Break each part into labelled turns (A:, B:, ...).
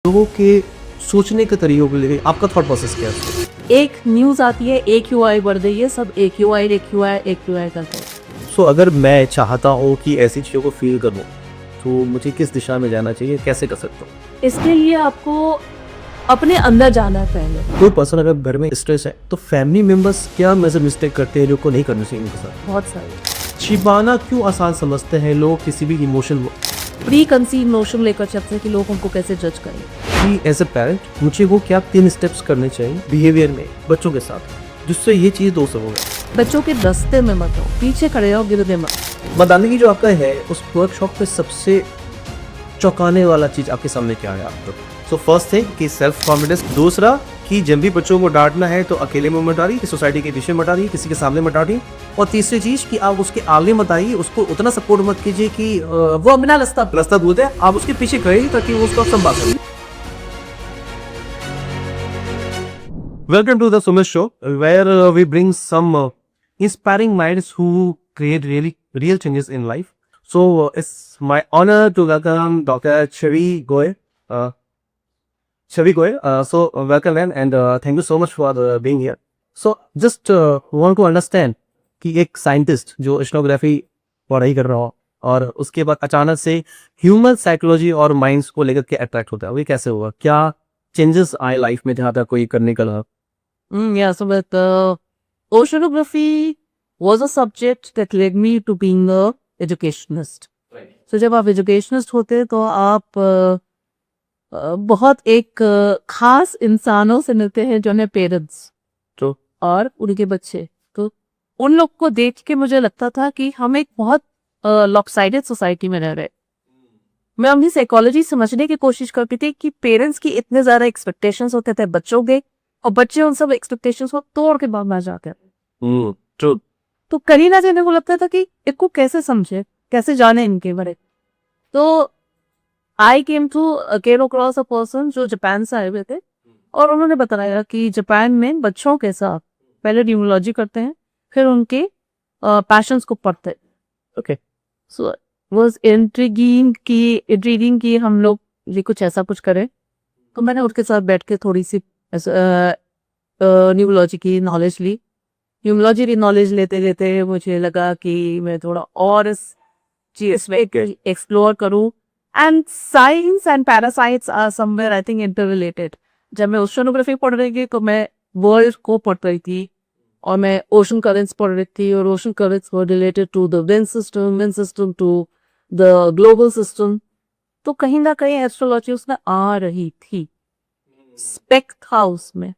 A: लोगों के सोचने के तरीकों को लेकर आपका थॉट प्रोसेस क्या है?
B: एक न्यूज आती है AQI बढ़ गई है, सब AQI करते हैं।
A: सो अगर मैं चाहता हूँ कि ऐसी चीज़ों को फील करूँ तो मुझे किस दिशा में जाना चाहिए, कैसे कर सकता हूँ?
B: इसके लिए आपको अपने अंदर जाना है पहले।
A: कोई पर्सन अगर घर में स्ट्रेस है तो फैमिली मेंबर्स क्या मेजर मिस्टेक करते हैं जो को नहीं करना चाहिए उनके साथ?
B: बहुत सारे
A: छिपाना क्यों आसान समझते हैं लोग किसी भी इमोशन
B: प्री कंसीव नोशन लेकर चलते हैं कि लोग हमको कैसे जज करें।
A: कि एज ए पेरेंट मुझे वो क्या 3 स्टेप्स करने चाहिए बिहेवियर में बच्चों के साथ जिससे ये चीज़ दो सब हो गया?
B: बच्चों के रास्ते में मत हो, पीछे खड़े हो, गिरने मत।
A: बताने की जो आपका है उस वर्कशॉप पे सबसे चौंकाने वाला चीज आपके सामने क्या है आपको? सो फर्स्ट थिंग कि सेल्फ कॉन्फिडेंस, दूसरा कि जब भी बच्चों को डांटना है तो अकेले में मत डालिए, सोसाइटी के पीछे मत डालिए, किसी के सामने मत डालिए, और तीसरी चीज कि आप उसके आगे मत आइए, उसको उतना सपोर्ट मत कीजिए कि वो अपना रास्ता ढूंढे, आप उसके पीछे खड़े ताकि वो उसको संभाल सके। Welcome to the Sumit Show, where we bring some inspiring minds who create real changes in life. So it's my honor to welcome Dr. Chavi Goy. So welcome and thank you so much for being here. So just want to understand कि एक scientist जो oceanography पढ़ाई कर रहा हो और उसके बाद अचानक से ह्यूमन साइकोलॉजी और माइंड्स को लेकर के अट्रैक्ट होता है, वो कैसे हुआ? क्या चेंजेस आए लाइफ में जहाँ तक कोई करने का लगा?
B: Yeah, so but oceanography was a subject that led me to being a educationist. So जब आप educationist होते हैं तो आप बहुत एक खास इंसानों से मिलते हैं जो है पेरेंट्स
A: तो
B: और उनके बच्चे। तो उन लोग को देख के मुझे लगता था कि हम एक बहुत लॉपसाइडेड सोसाइटी में रह रहे। मैं अपनी साइकोलॉजी समझने की कोशिश करती थी कि पेरेंट्स की इतने ज्यादा एक्सपेक्टेशंस होते थे बच्चों के, और बच्चे उन सब एक्सपेक्टेशंस को तोड़ के बाहर जाते हैं।
A: ट्रू।
B: तो कहीं ना कहीं को लगता था कि इसको कैसे समझे, कैसे जाने इनके बारे। तो आई केम अक्रॉस अ पर्सन जो जापान से आए हुए थे, और उन्होंने बताया कि जापान में बच्चों के साथ पहले न्यूरोलॉजी करते हैं, फिर उनके पैशंस को पढ़ते हैं।
A: ओके।
B: सो वाज इंट्रीगिंग कि हम लोग ये कुछ ऐसा कुछ करें। तो मैंने उसके साथ बैठ के थोड़ी सी न्यूरोलॉजी की नॉलेज ली। न्यूरोलॉजी की नॉलेज लेते लेते मुझे लगा कि मैं थोड़ा और इस चीज में एक्सप्लोर करूं। And science and parascience are somewhere I think interrelated. जब मैं ओशनोग्राफी पढ़ रही थी तो मैं वर्ल्ड को पढ़ रही थी, और मैं ओशन करेंट्स पढ़ रही थी, और ocean currents were related to the wind system to the global system. तो कहीं ना कहीं एस्ट्रोलॉजी उसमें आ रही थी, स्पेक्ट हाउस में।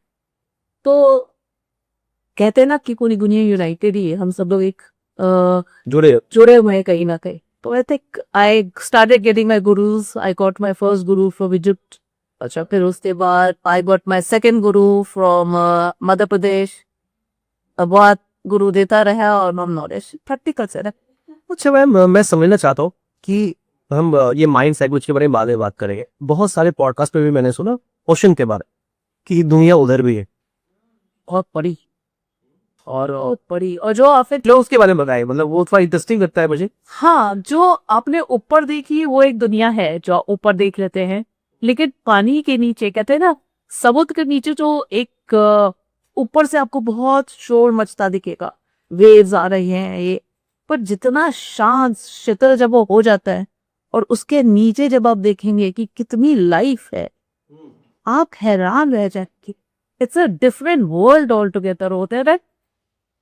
B: तो कहते हैं ना कि पूरी दुनिया यूनाइटेड ही है, हम सब लोग एक जुड़े हुए हैं कहीं ना कहीं। तो I think I started getting my gurus. I got my first guru from Egypt. अच्छा, फिर उसके बाद I got my second guru from Madhya Pradesh. बहुत गुरु देता रहा और नॉलेज प्रैक्टिकल से।
A: अच्छा मैम, मैं समझना चाहता हूँ कि हम ये माइंड साइकोलॉजी के बारे में बाद में बात करेंगे। बहुत सारे पॉडकास्ट पे भी मैंने सुना ओशन के बारे में कि दुनिया उधर भी है,
B: बहुत बड़ी और जो आप
A: लोग उसके बारे में बताए, मतलब वो थोड़ा इंटरेस्टिंग लगता है मुझे।
B: हाँ, जो आपने ऊपर देखी वो एक दुनिया है जो ऊपर देख लेते हैं, लेकिन पानी के नीचे, कहते हैं ना समुद्र के नीचे, जो एक ऊपर से आपको बहुत शोर मचता दिखेगा, वेव्स आ रही हैं ये, पर जितना शांत शीतल जब वो हो जाता है और उसके नीचे जब आप देखेंगे कि कितनी लाइफ है, आप हैरान रह जाएंगे। It's a different world all together होते हैं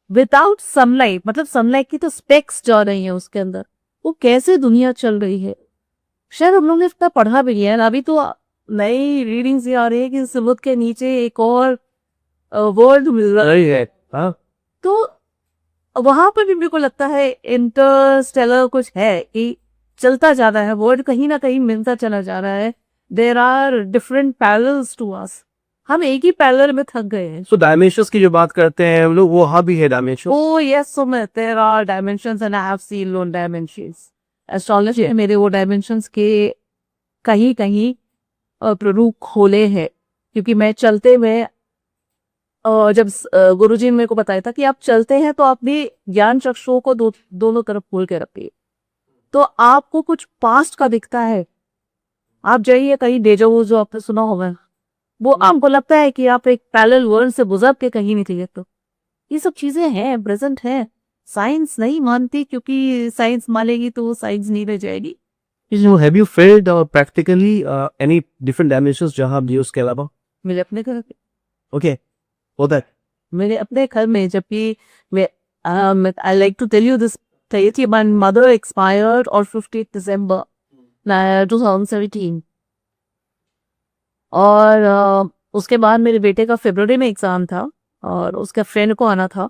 B: विदाउट सनलाइट। मतलब सनलाइट की तो स्पेक्स जा रही हैं उसके अंदर, वो कैसे दुनिया चल रही है शायद हम लोग ने इतना पढ़ा भी नहीं है। अभी तो नई रीडिंग्स ये आ रही है कि समुद्र के नीचे एक और वर्ल्ड मिल रहा
A: है। हाँ।
B: तो वहां पर भी मेरे को लगता है इंटरस्टेलर कुछ है कि चलता जा रहा है, वर्ल्ड कहीं ना कहीं मिलता चला जा रहा है। There are different parallels to us, हम एक ही पैरेलल में थक गए हैं।
A: सो डायमेंशंस की जो बात करते हैं हम लोग, वो वहाँ भी है dimension.
B: Oh yes, Sumit, there are dimensions and I have seen known dimensions. Astrology ने मेरे वो dimensions के कहीं कहीं प्ररूप खोले हैं, क्योंकि मैं चलते में जब गुरुजी ने मेरे को बताया था कि आप चलते हैं तो अपनी ज्ञान चक्षुओं को दोनों तरफ खोल के रखिए, तो आपको कुछ पास्ट का दिखता है, आप जाइए कहीं डेजा वू जो आपने सुना होगा, वो आपको लगता है कि आप एक पैरेलल वर्ल्ड से गुजर के कहीं नहीं थे। तो ये सब चीजें हैं, प्रेजेंट है। साइंस नहीं मानती, क्योंकि साइंस मानेगी तो वो साइंस नहीं रह जाएगी।
A: Have you failed practically any different dimensions जहां आप उसके अलावा?
B: मेरे अपने घर
A: ओके, होता है।
B: मेरे अपने घर में जब भी मैं I like to tell you this, थी माय मदर एक्सपायर्ड और 15 दिसंबर 2017, और उसके बाद मेरे बेटे का फरवरी में एग्जाम था और उसका फ्रेंड को आना था।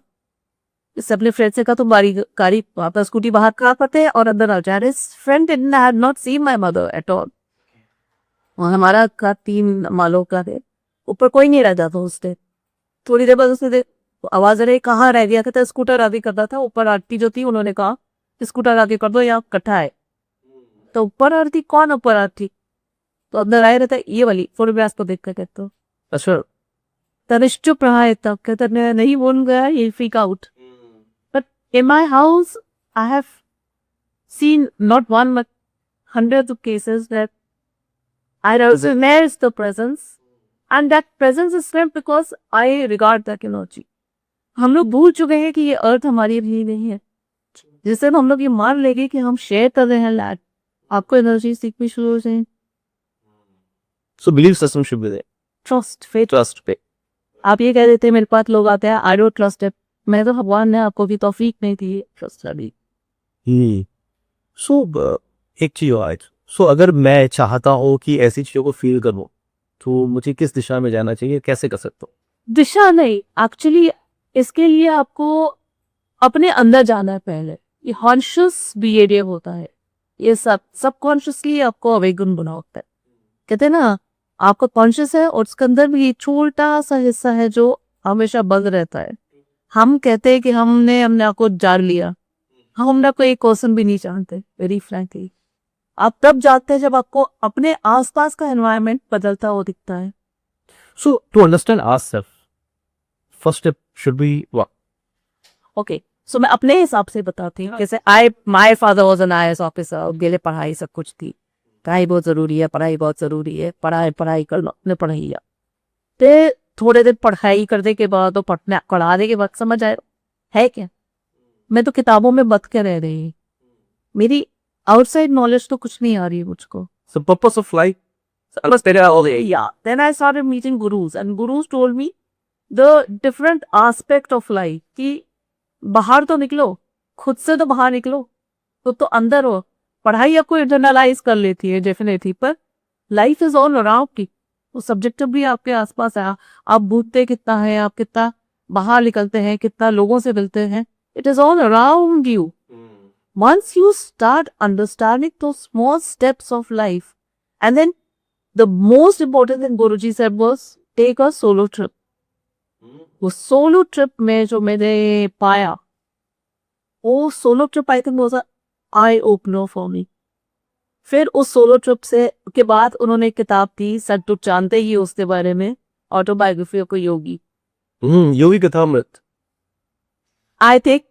B: इससे अपने फ्रेंड से कहा तुम बारी गाड़ी आपका स्कूटी बाहर खड़ा करते हैं और अंदर आ जा रहे। Friend didn't have not seen my mother at all. और हमारा घर 3 मालों का थे, ऊपर कोई नहीं रहता था उस दिन। थोड़ी देर बाद उसने आवाज आ रही, कहाँ रह गया? कहता स्कूटर आगे करता था। ऊपर आरती जो थी उन्होंने कहा स्कूटर आगे कर दो, यहाँ इकट्ठा है। तो ऊपर आरती कौन? ऊपर आरती तो अंदर आए रहता ये वाली फोटोग्राफ को देख कर कहते हो।
A: अच्छा,
B: तनिष चुप रहा है तब, कहता नहीं बोल गया, ये freak out. But in my house I have seen not one but hundreds of cases that I recognize the presence, and that presence is felt because I regard that energy. हम लोग भूल चुके हैं कि ये अर्थ हमारी भी नहीं है, जिससे हम लोग ये मान लेंगे कि हम शेयर कर रहे हैं लैड, आपको एनर्जी सीखनी शुरू हो जाए।
A: So believe system should be there,
B: trust, faith.
A: Trust पे।
B: आप ये कह देते हैं मेरे पास लोग आते हैं आई डोंट ट्रस्ट इट, मैं तो भगवान ने आपको भी तौफीक नहीं दी ट्रस्ट अभी।
A: सो एक चीज और, सो अगर मैं चाहता हूँ कि ऐसी चीजों को फील करूँ तो मुझे किस दिशा में जाना चाहिए, कैसे कर सकता हूँ?
B: दिशा नहीं, एक्चुअली इसके लिए आपको अपने अंदर जाना है पहले। ये कॉन्शियस बिहेवियर होता है, ये सबकॉन्शियसली आपको अवेगन बना होता है। कहते हैं ना आपका कॉन्शियस है और उसके अंदर भी छोटा सा हिस्सा है जो हमेशा बंद रहता है। हम कहते हैं कि हमने अपने आप को जान लिया, हम अपना कोई एक क्वेश्चन भी नहीं जानते। वेरी फ्रैंकली आप तब जानते हैं जब आपको अपने आसपास का एनवायरनमेंट बदलता हुआ दिखता है।
A: So to understand ourselves, first step should be what?
B: Okay, so मैं अपने हिसाब से बताती हूँ। जैसे my father was an IAS officer, गेले पढ़ाई सब कुछ थी, पढ़ाई बहुत जरूरी है, पढ़ाई बहुत जरूरी है, पढ़ाई कर लो, अपने पढ़ाई ते थोड़े दिन पढ़ाई करने के बाद, तो पढ़ाने के बाद समझ आए है क्या, मैं तो किताबों में बत के रह रही, मेरी आउटसाइड नॉलेज तो कुछ नहीं आ रही है मुझको।
A: सो purpose of life,
B: Yeah, then I started meeting gurus and gurus told me the different aspect of life कि बाहर तो निकलो, खुद से तो बाहर निकलो, तो अंदर हो। पढ़ाई आपको इंटरनलाइज कर लेती है डेफिनेटली, पर लाइफ इज ऑल अराउंड की, वो सब्जेक्टिव भी आपके आसपास है। आप बूझते कितना है, आप कितना बाहर निकलते हैं, कितना लोगों से मिलते हैं, it is all around you. Once you start understanding those small steps of life, and then the most important thing Guruji said was take a solo trip. वो सोलो ट्रिप में जो मैंने पाया, वो solo trip I think was eye opener for me. फिर उस solo trip से के बाद उन्होंने एक किताब दी, सर जानते ही उसके बारे में, autobiography of Yogi.
A: Yogi Kathamrit,
B: I think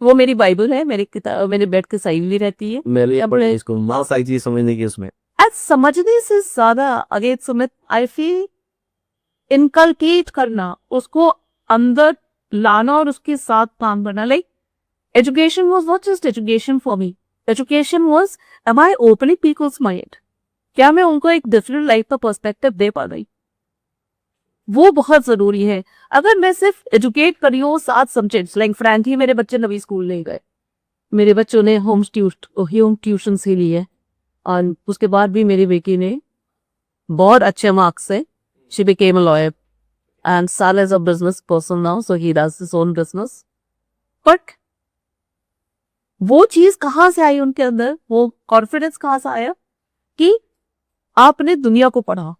B: वो मेरी बाइबल है, मेरी किताब मेरे बेड के साइड भी रहती है।
A: मेरे अपने इसको मां सारी चीज समझने की उसमें
B: आज समझने से ज्यादा again Sumit, I feel inculcate करना, उसको अंदर लाना और उसके साथ काम करना। Like education was not just education for me, education was am I opening people's mind, क्या मैं उनको एक डिफरेंट लाइफ का पर्सपेक्टिव दे पा रही, वो बहुत जरूरी है। अगर मैं सिर्फ एजुकेट करी हूँ 7 सब्जेक्ट्स, लाइक फ्रैंकली मेरे बच्चे नवी स्कूल नहीं गए, मेरे बच्चों ने होम ट्यूशन से ली है, और उसके बाद भी मेरी बेटी ने बहुत अच्छे मार्क्स से she became a lawyer and Saal is a business person now, so he does his own business. But वो चीज कहाँ से आई उनके अंदर, वो कॉन्फिडेंस कहाँ से आया कि आपने दुनिया को पढ़ा,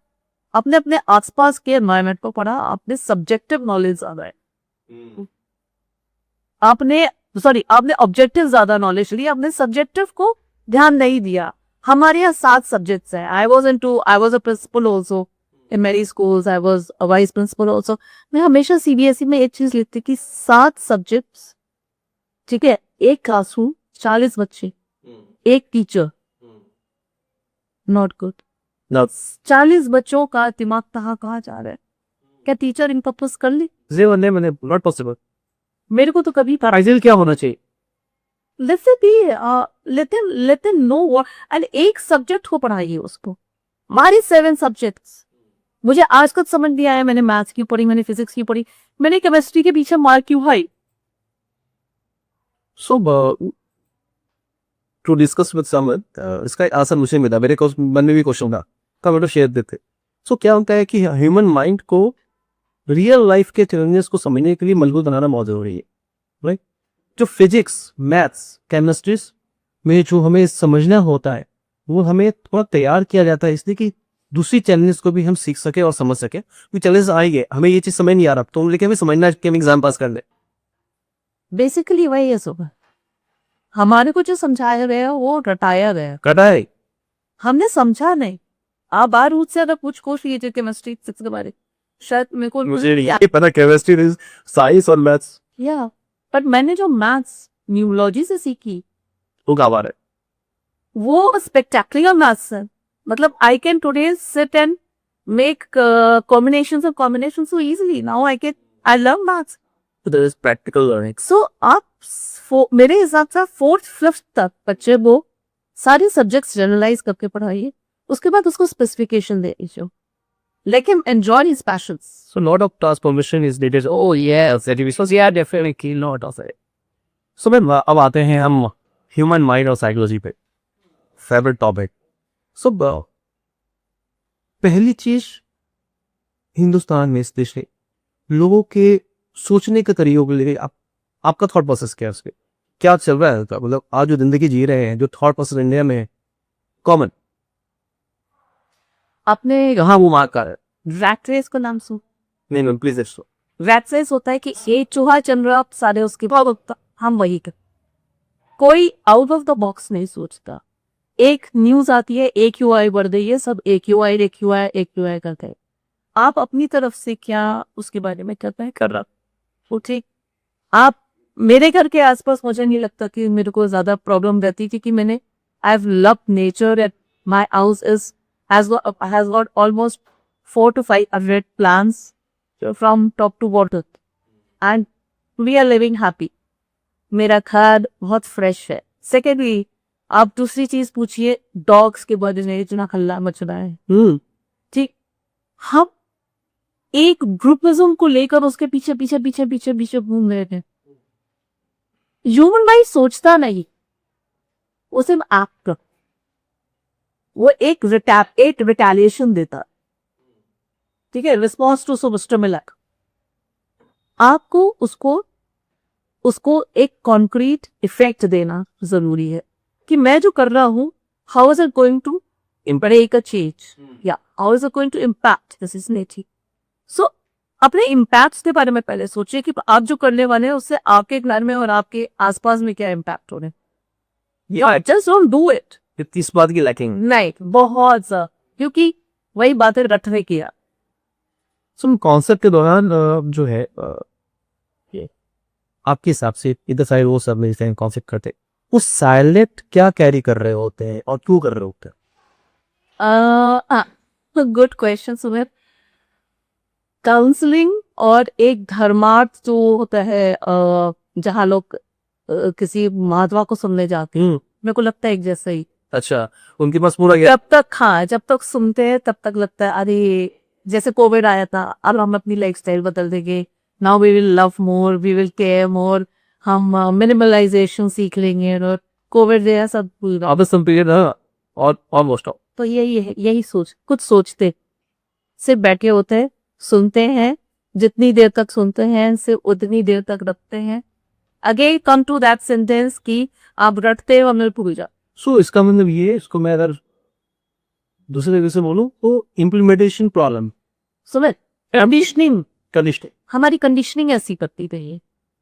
B: आपने अपने आसपास के एनवायरनमेंट को पढ़ा, आपने सब्जेक्टिव नॉलेज ज्यादा है, आपने ऑब्जेक्टिव ज्यादा नॉलेज ली, आपने सब्जेक्टिव को ध्यान नहीं दिया। हमारे यहाँ 7 सब्जेक्ट्स हैं। I was a principal also in मेरी schools, I was a vice principal also. मैं हमेशा सीबीएसई में एक चीज लिखती कि 7 सब्जेक्ट्स, ठीक है, एक क्लासरूम, 40 बच्चे, एक टीचर, नॉट गुड।
A: ना
B: 40 बच्चों का दिमाग कहाँ जा रहा है, क्या टीचर इन पर्पस कर ली?
A: मैंने नॉट पॉसिबल।
B: मेरे को तो कभी था।
A: आइडियल क्या होना चाहिए?
B: Let them know what, and एक सब्जेक्ट को पढ़ाइए उसको। हमारी 7 सब्जेक्ट्स, मुझे आज तक समझ नहीं आया। मैंने मैथ्स की पढ़ी, मैंने फिजिक्स की पढ़ी, मैंने केमिस्ट्री के पीछे मार्क क्यों high?
A: So to discuss with someone, इसका एक आंसर मुझे मिला, मेरे को मन में भी क्वेश्चन था, कमेंट शेयर देते। सो क्या होता है कि ह्यूमन माइंड को रियल लाइफ के चैलेंजेस को समझने के लिए मजबूत बनाना बहुत जरूरी है, राइट? जो फिजिक्स, मैथ्स, केमिस्ट्रीज में जो हमें समझना होता है, वो हमें थोड़ा तैयार किया जाता है इसलिए कि दूसरी चैलेंजेस को भी हम सीख सके और समझ सके। क्योंकि चैलेंज आएंगे, हमें ये चीज समझ नहीं आ रहा तो लेकिन हमें समझना है कि हम एग्जाम पास कर ले।
B: बेसिकली वही है सुबह, हमारे को जो समझाया गया वो रटाया गया,
A: कटा है।
B: हमने समझा नहीं। आप बार से अगर पूछ लीजिए केमिस्ट्री फिजिक्स के बारे में, शायद मेरे को
A: मुझे नहीं पता केमिस्ट्री, साइंस और मैथ्स
B: या, बट मैंने जो मैथ्स न्यूमोलॉजी से सीखी
A: वो क्या बात है।
B: वो स्पेक्टेकुलर मैथ्स है। मतलब I can today sit and make combinations so easily. Now I love maths.
A: So there is practical learning.
B: So आप मेरे हिसाब से 4th 5th तक बच्चे को सारे सब्जेक्ट्स जनरलाइज करके पढ़ाइए, उसके बाद उसको स्पेसिफिकेशन दे दीजिए, let him enjoy his passions.
A: So lot of transformation is needed. Oh yes, yeah, definitely lot of it. So ma'am अब आते हैं हम ह्यूमन माइंड और साइकोलॉजी पे, फेवरेट टॉपिक। सो पहली चीज, हिंदुस्तान में इस देश के लोगों के सोचने के तरीकों के लिए आपका थॉट प्रोसेस क्या है, उसके क्या चल रहा है? मतलब आज जो जिंदगी जी रहे हैं, जो थॉट प्रोसेस इंडिया में कॉमन,
B: आपने
A: कहाँ वो मार्क कर
B: रैट रेस को नाम सुन?
A: नहीं ma'am please it's
B: rat race होता है कि एक चूहा चल रहा, आप सारे उसके हम वही कर, कोई आउट ऑफ द बॉक्स नहीं सोचता। एक न्यूज आती है, एक यूआई बढ़ गई है, सब एक यूआई करते हैं। आप अपनी तरफ से क्या उसके बारे में करते हैं, कर रहा वो ठीक। आप मेरे घर के आसपास, मुझे नहीं लगता कि मेरे को ज्यादा प्रॉब्लम रहती, क्योंकि मैंने I have loved nature and my house is has got almost 400 to 500 plants from top to bottom and we are living happy. मेरा घर बहुत फ्रेश है। सेकेंडली, आप दूसरी चीज पूछिए डॉग्स के बारे में, इतना हल्ला मच रहा है, ठीक, हम एक ग्रुपिज्म को लेकर उसके पीछे पीछे पीछे पीछे पीछे घूम रहे थे। ह्यूमन माइंड सोचता नहीं, वो सिर्फ एक्ट कर, वो एक रिटेलिएशन देता, ठीक है, रिस्पॉन्स टू सम स्टिमुलस। आपको उसको एक कॉन्क्रीट इफेक्ट देना जरूरी है कि मैं जो कर रहा हूं, how is it going to break a change, या how is it going to impact this is nature. So अपने इम्पैक्ट्स के बारे में पहले सोचिए कि आप जो करने वाले हैं उससे आपके घर में और आपके आसपास में क्या इम्पैक्ट हो रहे हैं। Just don't do it.
A: इस बात की लैकिंग
B: नहीं, बहुत सा, क्योंकि वही बातें रटने किया।
A: सुन कॉन्सेप्ट के दौरान जो है ये आपके हिसाब से इधर साइड वो सब में कॉन्सेप्ट करते, वो साइलेंट क्या कैरी कर रहे होते हैं और क्यों कर रहे होते हैं?
B: Good question Sumit. काउंसलिंग और एक धर्मार्थ जो होता है, जहाँ लोग किसी महात्मा को सुनने जाते हैं, मेरे को लगता है एक जैसा ही।
A: अच्छा, उनके पास पूरा
B: जब तक सुनते हैं तब तक लगता है अरे जैसे कोविड आया था, अब हम अपनी लाइफस्टाइल बदल देंगे, now we will love more, we will care more, हम मिनिमलाइजेशन सीख लेंगे और कोविड जैसा सब पूरा
A: और ऑलमोस्ट।
B: तो यही सोच, कुछ सोचते सिर्फ बैठे होते हैं, सुनते हैं, जितनी देर तक सुनते हैं सिर्फ उतनी देर तक रखते हैं। Again come to that sentence कि आप रटते हो, हमने भूल जा।
A: सो इसका मतलब ये, इसको मैं अगर दूसरे तरीके से बोलूं तो इम्प्लीमेंटेशन प्रॉब्लम।
B: सुमित,
A: कंडीशनिंग
B: हमारी कंडीशनिंग ऐसी करती रही है,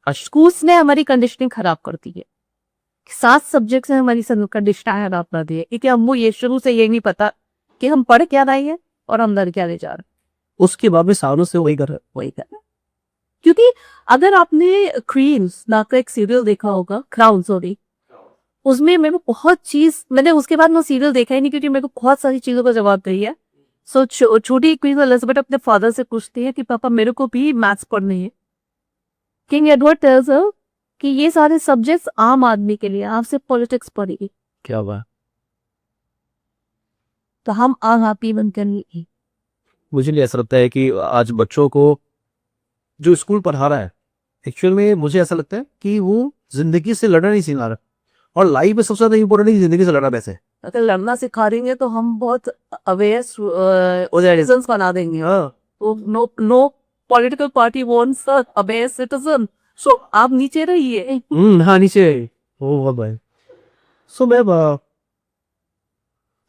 B: स्कूल्स ने हमारी कंडीशनिंग खराब कर दी है। 7 सब्जेक्ट से हमारी कंडीशनिंग खराब कर दी है, क्योंकि हमको ये शुरू से ये नहीं पता कि हम पढ़ क्या रहे हैं और हम अंदर क्या ले जा रहे हैं।
A: उसके बाद में सालों से वही कर रहे हैं।
B: क्योंकि अगर आपने क्वींस नाम का एक सीरियल देखा होगा, क्राउन, सॉरी, उसमें मेरे को बहुत चीज, मैंने उसके बाद मैं सीरियल देखा ही नहीं क्योंकि मेरे को बहुत सारी चीजों का जवाब चाहिए। सो छोटी क्वीन एलिजाबेथ अपने फादर से पूछती है कि पापा मेरे को भी मैथ्स पढ़नी है। किंग एडवर्ड टेल्स हर कि ये सारे सब्जेक्ट्स आम आदमी के लिए, आपसे पॉलिटिक्स पढ़ेगी
A: क्या हुआ?
B: तो हम आम आदमी बनकर नहीं।
A: मुझे नहीं ऐसा लगता है कि आज बच्चों को जो स्कूल पढ़ा रहा है, एक्चुअल में मुझे ऐसा लगता है कि वो जिंदगी से लड़ना नहीं सिखा रहा, और लाइफ में सबसे ज्यादा इंपॉर्टेंट है कि जिंदगी से लड़ना कैसे है।
B: अगर लड़ना सिखा देंगे तो हम बहुत अवेयर सिटीजन्स बना देंगे।
A: हाँ,
B: तो no political party wants aware citizen. So आप नीचे रहिए।
A: हाँ नीचे। ओ बहुत भाई। सो मैं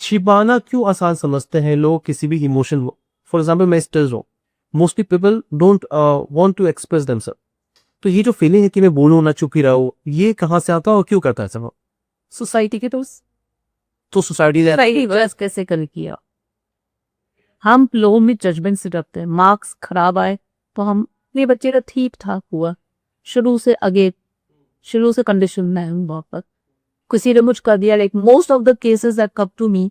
A: छिपाना क्यों आसान समझते हैं लोग किसी भी इमोशन? फॉर एग्जाम्पल मैं स्ट्रेस हूँ, mostly people don't want to express themself. तो ये जो फीलिंग है कि मैं बोलूँ ना, चुप ही रहूँ, ये कहाँ से आता है और क्यों करता है सब?
B: सोसाइटी के दोस्त,
A: तो सोसाइटी
B: कैसे कर किया। हम लोगों में जजमेंट से डरते हैं। मार्क्स खराब आए तो हम, ये बच्चे का ठीक ठाक हुआ, शुरू से कंडीशन में है बहुत, किसी ने मुझ कर दिया। Like most of the cases that come to me,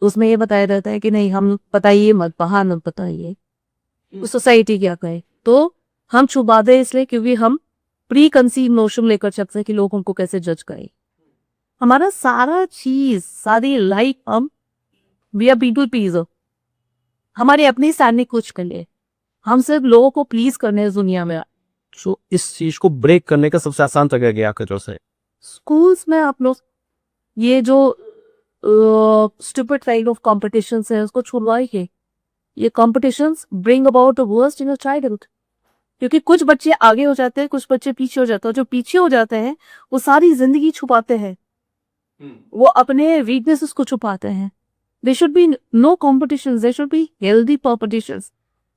B: उसमें ये बताया जाता है कि नहीं हम बताइए मत, बाहर मत बताइए, सोसाइटी क्या कहे। तो हम छुपा दे इसलिए क्योंकि हम प्री कंसीव नोशन लेकर चलते हैं कि लोग हमको कैसे जज करें। हमारा सारा चीज, सारी लाइफ, हम वी आर पीपल प्लीजर। हमारे अपने सामने कुछ कर ले, हम सिर्फ लोगों को प्लीज करने इस दुनिया में।
A: सो इस चीज को ब्रेक करने का सबसे आसान तरीका क्या आपके तरफ से?
B: स्कूल्स में आप लोग ये जो स्टूपिड काइंड ऑफ कॉम्पिटिशंस है उसको छुड़वाइए। ये competitions bring about the worst in a childhood, क्योंकि कुछ बच्चे आगे हो जाते हैं, कुछ बच्चे पीछे हो जाते हैं। जो पीछे हो जाते हैं वो सारी जिंदगी छुपाते हैं, वो अपने वीकनेसेस को छुपाते हैं। There should be no competitions. There should be healthy competitions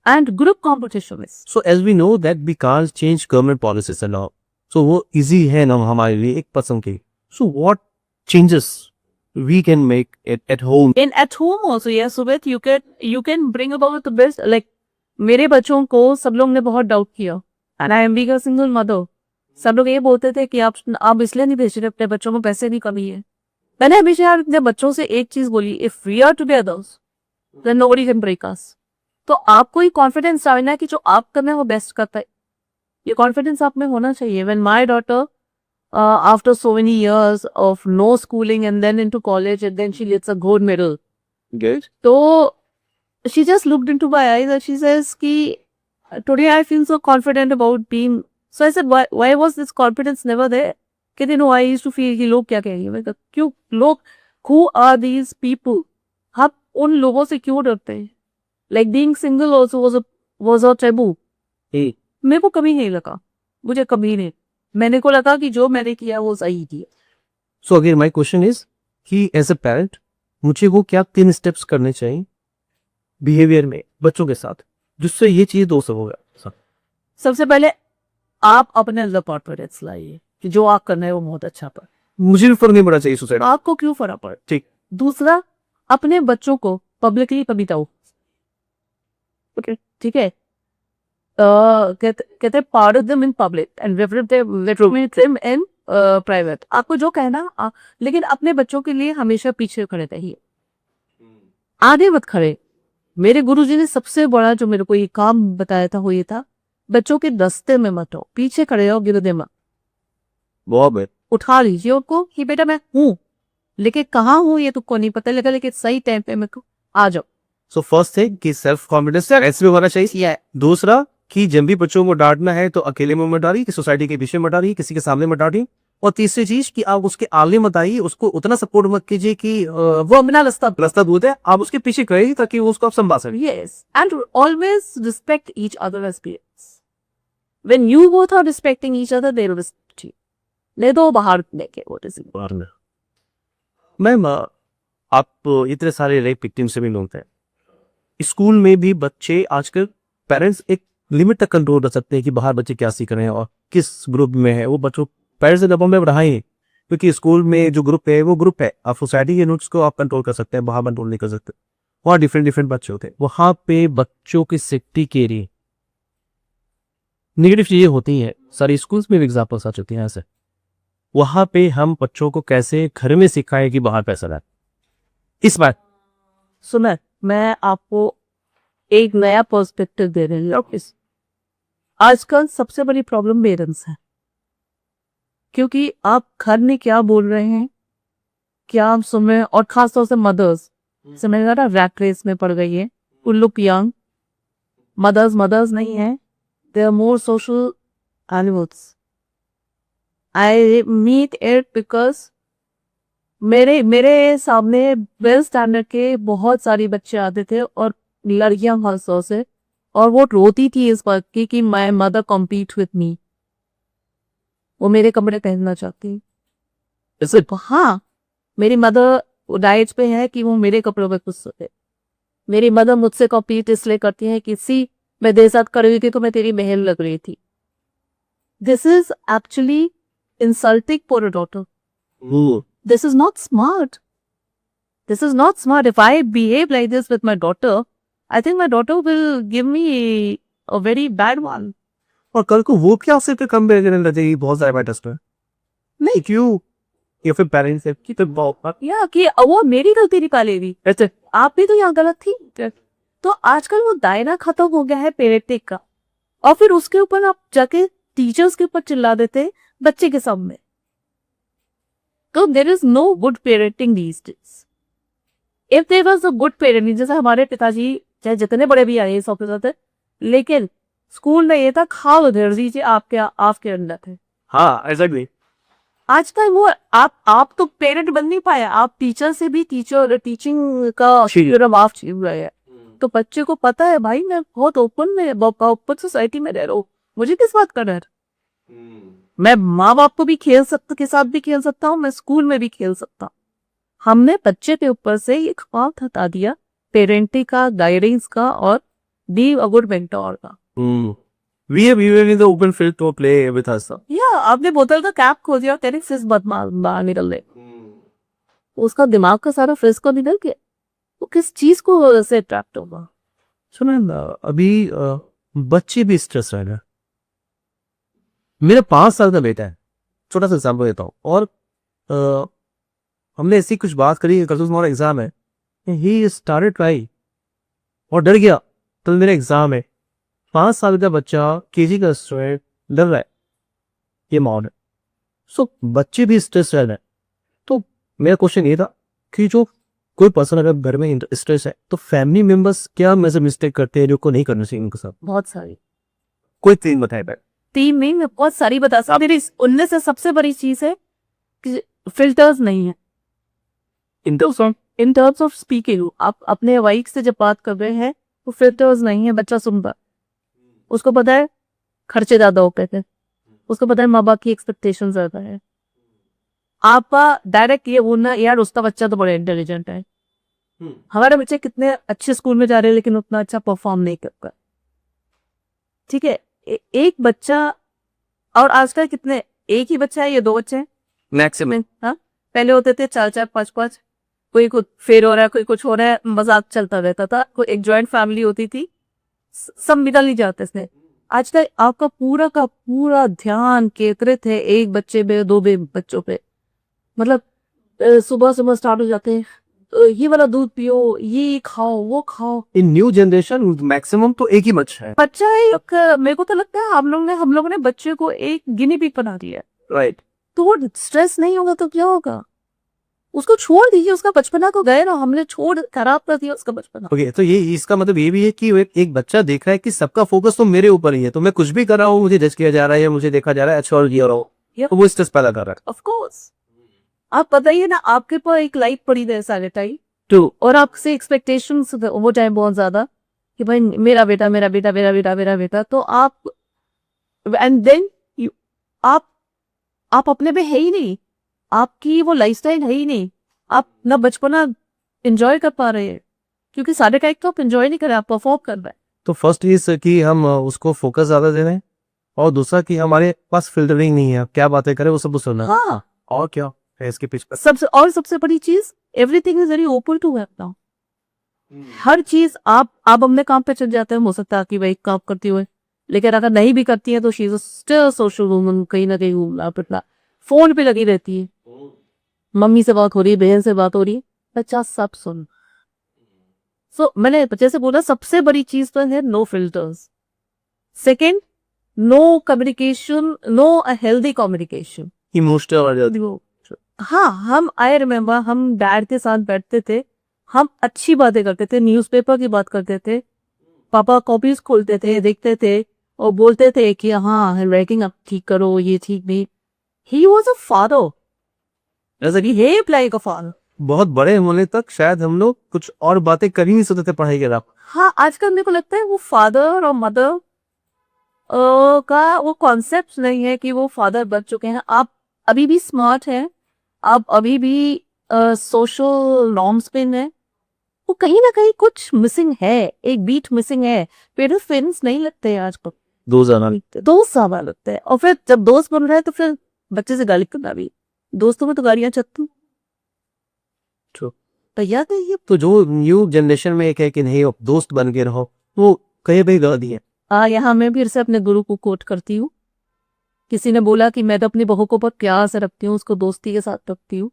B: and group competitions.
A: So as we know that we can't change government policies and all. So वो easy है ना हमारे लिए एक पसंद की. So what changes we can make it at home?
B: At home also, yes, Sumit, you can bring about the best. Like मेरे बच्चों को सब लोग ने बहुत डाउट किया, and I am being a single mother. सब लोग ये बोलते थे कि आप इसलिए नहीं भेज रहे अपने बच्चों में, पैसे नहीं कमी है। मैंने हमेशा यार अपने बच्चों से एक चीज बोली, if we are together then nobody can break us. तो आपको ही कॉन्फिडेंस आना है कि जो आप करना है वो बेस्ट करता है, ये कॉन्फिडेंस आप में होना चाहिए। When my daughter after so many years of no schooling and then into college and then she gets a gold medal,
A: Good.
B: तो she just looked into my eyes and she says कि today I feel so confident about being. So I said why was this confidence never there? कहते no I used to feel कि लोग क्या कहेंगे। मैं कहा क्यों लोग, हु आर दीज पीपल, आप उन लोगों से क्यों डरते हैं? Like being single also was a taboo. मेरे को कभी नहीं लगा, मुझे कभी नहीं, मैंने को लगा कि जो मैंने किया वो सही किया।
A: So again my question is कि as a parent मुझे वो क्या 3 स्टेप्स करने चाहिए बिहेवियर में बच्चों के साथ जिससे ये चीज दो सब होगा?
B: सबसे पहले आप अपने अंदर कॉन्फिडेंस लाइए कि जो आप करना है वो बहुत अच्छा पर।
A: मुझे भी फर्क नहीं पड़ना चाहिए सोसाइटी।
B: आपको क्यों फर्क पड़े?
A: ठीक।
B: दूसरा, अपने बच्चों को पब्लिकली कविताओं, ठीक है, कहते part them in public and represent them in private. आपको जो कहना लेकिन अपने बच्चों के लिए हमेशा पीछे खड़े रहिए, आगे मत खड़े। मेरे गुरुजी ने सबसे बड़ा जो मेरे को ये काम बताया था वो ये था, बच्चों के रास्ते में मत हो, पीछे खड़े हो, गिर दे मत।
A: बहुत
B: उठा लीजिए उनको कि बेटा मैं हूँ, लेकिन कहाँ हूँ ये तुमको नहीं पता लगा, लेकिन सही टाइम पे मेरे को आ जाओ।
A: सो फर्स्ट थिंग कि सेल्फ कॉन्फिडेंस ऐसे भी होना चाहिए। दूसरा कि जब भी बच्चों को डांटना है तो अकेले में मत डालिए, कि सोसाइटी के पीछे मत डालिए, किसी के सामने मत डालिए। और तीसरी चीज कि आप उसके आगे मत आइए, उसको उतना सपोर्ट मत कीजिए कि वो अपना रास्ता दूर है, आप उसके पीछे करिए ताकि वो उसको आप संभाल सकें।
B: Yes, and always respect each other as parents. When you both are respecting each other they will respect you. ले दो बाहर लेके वो डिसीजन।
A: मैम आप इतने सारे रेप विक्टिम से भी मिलते हैं, स्कूल में भी बच्चे आजकल पेरेंट्स एक लिमिट तक कंट्रोल कर सकते हैं कि बाहर बच्चे क्या सीख रहे हैं और किस ग्रुप में है। वो बच्चों पेरेंट्स से दबाव में बढ़ाएं, क्योंकि स्कूल में जो ग्रुप है वो ग्रुप है। आप सोसाइटी के नोट्स को आप कंट्रोल कर सकते हैं, बाहर कंट्रोल नहीं कर सकते। वहाँ डिफरेंट बच्चे होते हैं, वहाँ पे बच्चों की सेफ्टी के लिए नेगेटिव चीजें होती हैं। सारी स्कूल्स में भी एग्जाम्पल्स आ चुकी हैं ऐसे। वहां पे हम बच्चों को कैसे घर में सिखाएं कि बाहर पैसा लाए, इस बात।
B: सुना, मैं आपको एक नया पर्सपेक्टिव दे रही हूँ। इस आजकल सबसे बड़ी प्रॉब्लम पेरेंट्स है, क्योंकि आप घर में क्या बोल रहे हैं, क्या आप सुन रहे हैं, और खासतौर से मदर्स समझ रहा रैट रेस में पड़ गई है। उन लोग यंग मदर्स नहीं है, they are more social animals. I meet it because मेरे सामने वेल स्टैंडर्ड के बहुत सारे बच्चे आते थे और लड़कियां खासतौर से, और वो रोती थी इस बात की कि my mother compete with me, वो मेरे कपड़े पहनना चाहती।
A: इसे
B: हाँ, मेरी मदर डाइट पे है कि वो मेरे कपड़ों पे खुश होते। मेरी मदर मुझसे कॉम्पीट इसलिए करती है कि सी मैं देर साथ कर रही थी तो मैं तेरी बहन लग रही थी। This is actually insulting for a daughter. This is not smart. This is not smart. If I behave like this with my daughter, I think my daughter will give me a very bad one.
A: और कल को वो क्या सिर्फ कम करने लगेगी बहुत सारे मैटर्स पे, नहीं क्यों, या फिर पेरेंट्स से कि फिर बहुत
B: या कि वो मेरी गलती निकालेगी,
A: ऐसे
B: आप भी तो यहाँ गलत थी। तो आजकल वो दायरा खत्म हो गया है पेरेंटिंग का, और फिर उसके ऊपर आप जाके टीचर्स के ऊपर चिल्ला देते बच्चे के सामने। तो there is no good parenting these days. If there was a good parenting, जैसे हमारे पिताजी चाहे जितने बड़े भी आए ऑफिसर थे, लेकिन स्कूल में ये था खाओ धर दीजिए, आपके अंदर थे।
A: हाँ एग्जैक्टली।
B: आज तक वो आप तो पेरेंट बन नहीं पाए, आप टीचर से भी टीचिंग का माफ छीन रहे हैं। तो बच्चे को पता है भाई मैं बहुत ओपन सोसाइटी में रह रहा हूँ, मुझे किस बात का डर। मैं माँ बाप को भी के साथ भी खेल सकता हूँ, मैं स्कूल में भी खेल सकता हूँ। हमने बच्चे के ऊपर से ये खौफ हटा दिया पेरेंटिंग का, गाइडेंस का, और बी अ गुड मेंटर का।
A: We have even in the open field to play with us.
B: या आपने बोतल का कैप खोल दिया और तेरे फिज बाहर निकल ले, उसका दिमाग का सारा फिज को निकल के वो किस चीज को से अट्रैक्ट होगा।
A: सुनो ना, अभी बच्चे भी स्ट्रेस रह रहे हैं। मेरा 5 साल का बेटा है, छोटा सा एग्जाम्पल देता हूँ, और हमने ऐसी कुछ बात करी, कल तुम्हारा एग्जाम है, ही स्टार्टेड ट्राई और डर गया तो मेरा एग्जाम है। 5 साल का बच्चा केजी का स्टूडेंट डर रहा है, ये माहौल है। सो बच्चे भी स्ट्रेस रह रहे हैं। तो मेरा क्वेश्चन ये था कि जो कोई पर्सन अगर घर में स्ट्रेस है तो फैमिली मेंबर्स क्या मेजर मिस्टेक करते हैं जो को नहीं करना चाहिए उनके साथ?
B: बहुत सारी,
A: कोई 3 बताए बैठ।
B: 3 नहीं मैं बहुत सारी बता सकती। मेरी उनमें से सबसे बड़ी चीज है कि फिल्टर्स नहीं है इन टर्म्स ऑफ स्पीकिंग। आप अपने वाइफ से जब बात कर रहे हैं तो फिल्टर्स नहीं है। बच्चा सुनता, उसको पता है खर्चे ज्यादा होते थे, उसको पता है माँ बाप की एक्सपेक्टेशन ज्यादा है। आपका डायरेक्ट ये बोलना यार उसका बच्चा तो बड़ा इंटेलिजेंट है, हमारे बच्चे कितने अच्छे स्कूल में जा रहे हैं लेकिन उतना अच्छा परफॉर्म नहीं करता, ठीक है। एक बच्चा, और आजकल कितने, एक ही बच्चा है या 2 बच्चे हैं
A: मैक्सिमम।
B: हाँ, पहले होते थे 4-4 5-5, कोई कुछ फेल हो रहा है, कोई कुछ हो रहा है, मजाक चलता रहता था। कोई एक ज्वाइंट फैमिली होती थी, सब निकल नहीं जाते इसमें। आज तक आपका पूरा का पूरा ध्यान केंद्रित है एक बच्चे पे, 2 बच्चों पे। मतलब सुबह स्टार्ट हो जाते हैं, ये वाला दूध पियो, ये खाओ, वो खाओ।
A: इन न्यू जनरेशन मैक्सिमम तो एक ही बच्चा है।
B: बच्चा है, मेरे को तो लगता है हम लोगों ने बच्चे को एक गिनी पिग बना दिया है।
A: राइट।
B: तो वो स्ट्रेस नहीं होगा तो क्या होगा? उसको छोड़ दीजिए, उसका बचपना को गए ना, हमने खराब कर दिया उसका बचपना।
A: ओके, तो ये इसका मतलब ये भी है कि एक बच्चा देख रहा है कि सबका फोकस तो मेरे ऊपर ही है, तो मैं कुछ भी कर रहा हूँ मुझे जज किया जा रहा है या मुझे देखा जा रहा है अच्छा और ये रहा हूँ, तो वो स्ट्रेस पैदा कर रहा है।
B: ऑफ कोर्स, आप बताइए ना, आपके पास एक लाइफ पड़ी है सारे टाइम तो, और आपसे एक्सपेक्टेशंस वो टाइम बहुत ज्यादा कि भाई मेरा बेटा मेरा बेटा मेरा बेटा मेरा बेटा, तो आप एंड देन आप अपने पे है ही नहीं, आपकी वो लाइफस्टाइल है ही नहीं, आप ना बचपना एंजॉय कर पा रहे हैं, क्योंकि सारे टाइम तो आप एंजॉय नहीं कर रहे, आप परफॉर्म कर रहे हैं।
A: तो फर्स्ट इज कि हम उसको फोकस ज्यादा दे रहे हैं, और दूसरा कि हमारे पास फिल्टरिंग नहीं है, क्या बातें करें वो सब सुनना।
B: हाँ,
A: और क्या है इसके पीछे?
B: सबसे बड़ी चीज, everything is very open to web now. हर चीज आप अपने काम पे चल जाते हैं, हो सकता है कि भाई काम करती हुए, लेकिन अगर नहीं भी करती है तो she is still social woman, कहीं ना कहीं घूमना फिरना। फोन पे लगी रहती है, मम्मी से बात हो रही है, बहन से बात हो रही है, बच्चा सब सुन। सो मैंने जैसे बोला सबसे बड़ी चीज तो है no filters. Second, no communication, no healthy communication.
A: Emotional.
B: हाँ, हम आई रिमेम्बर हम डैड के साथ बैठते थे, हम अच्छी बातें करते थे, न्यूज़पेपर की बात करते थे, पापा कॉपीज खोलते थे, देखते थे और बोलते थे कि हाँ हैंडराइटिंग अब ठीक करो, ये ठीक नहीं। ही वॉज अ फादर,
A: जैसे कि
B: बिहेव लाइक अ फादर।
A: बहुत बड़े होने तक शायद हम लोग कुछ और बातें कर ही नहीं सकते थे पढ़ाई के अलावा।
B: हाँ, आजकल मेरे को लगता है वो फादर और मदर का वो कॉन्सेप्ट नहीं है कि वो फादर बन चुके हैं। आप अभी भी स्मार्ट हैं, आप अभी भी सोशल नॉर्म्स पे हैं, वो कहीं ना कहीं कुछ मिसिंग है, एक बीट मिसिंग है। पेरेंट्स पेरेंट्स नहीं लगते हैं आजकल, दोस्त ज्यादा लगते हैं। और फिर जब दोस्त बन रहे हैं तो फिर बच्चे से गाली करना भी, दोस्तों में तो गालियां चलती तैयार नहीं है।
A: तो जो न्यू जनरेशन में एक है कि नहीं अब दोस्त बन के रहो, वो कहीं भी गलत है।
B: यहाँ मैं फिर से अपने गुरु को कोट करती हूँ। किसी ने बोला कि मैं तो अपनी बहू को बहुत प्यार से रखती हूँ, उसको दोस्ती के साथ रखती हूँ।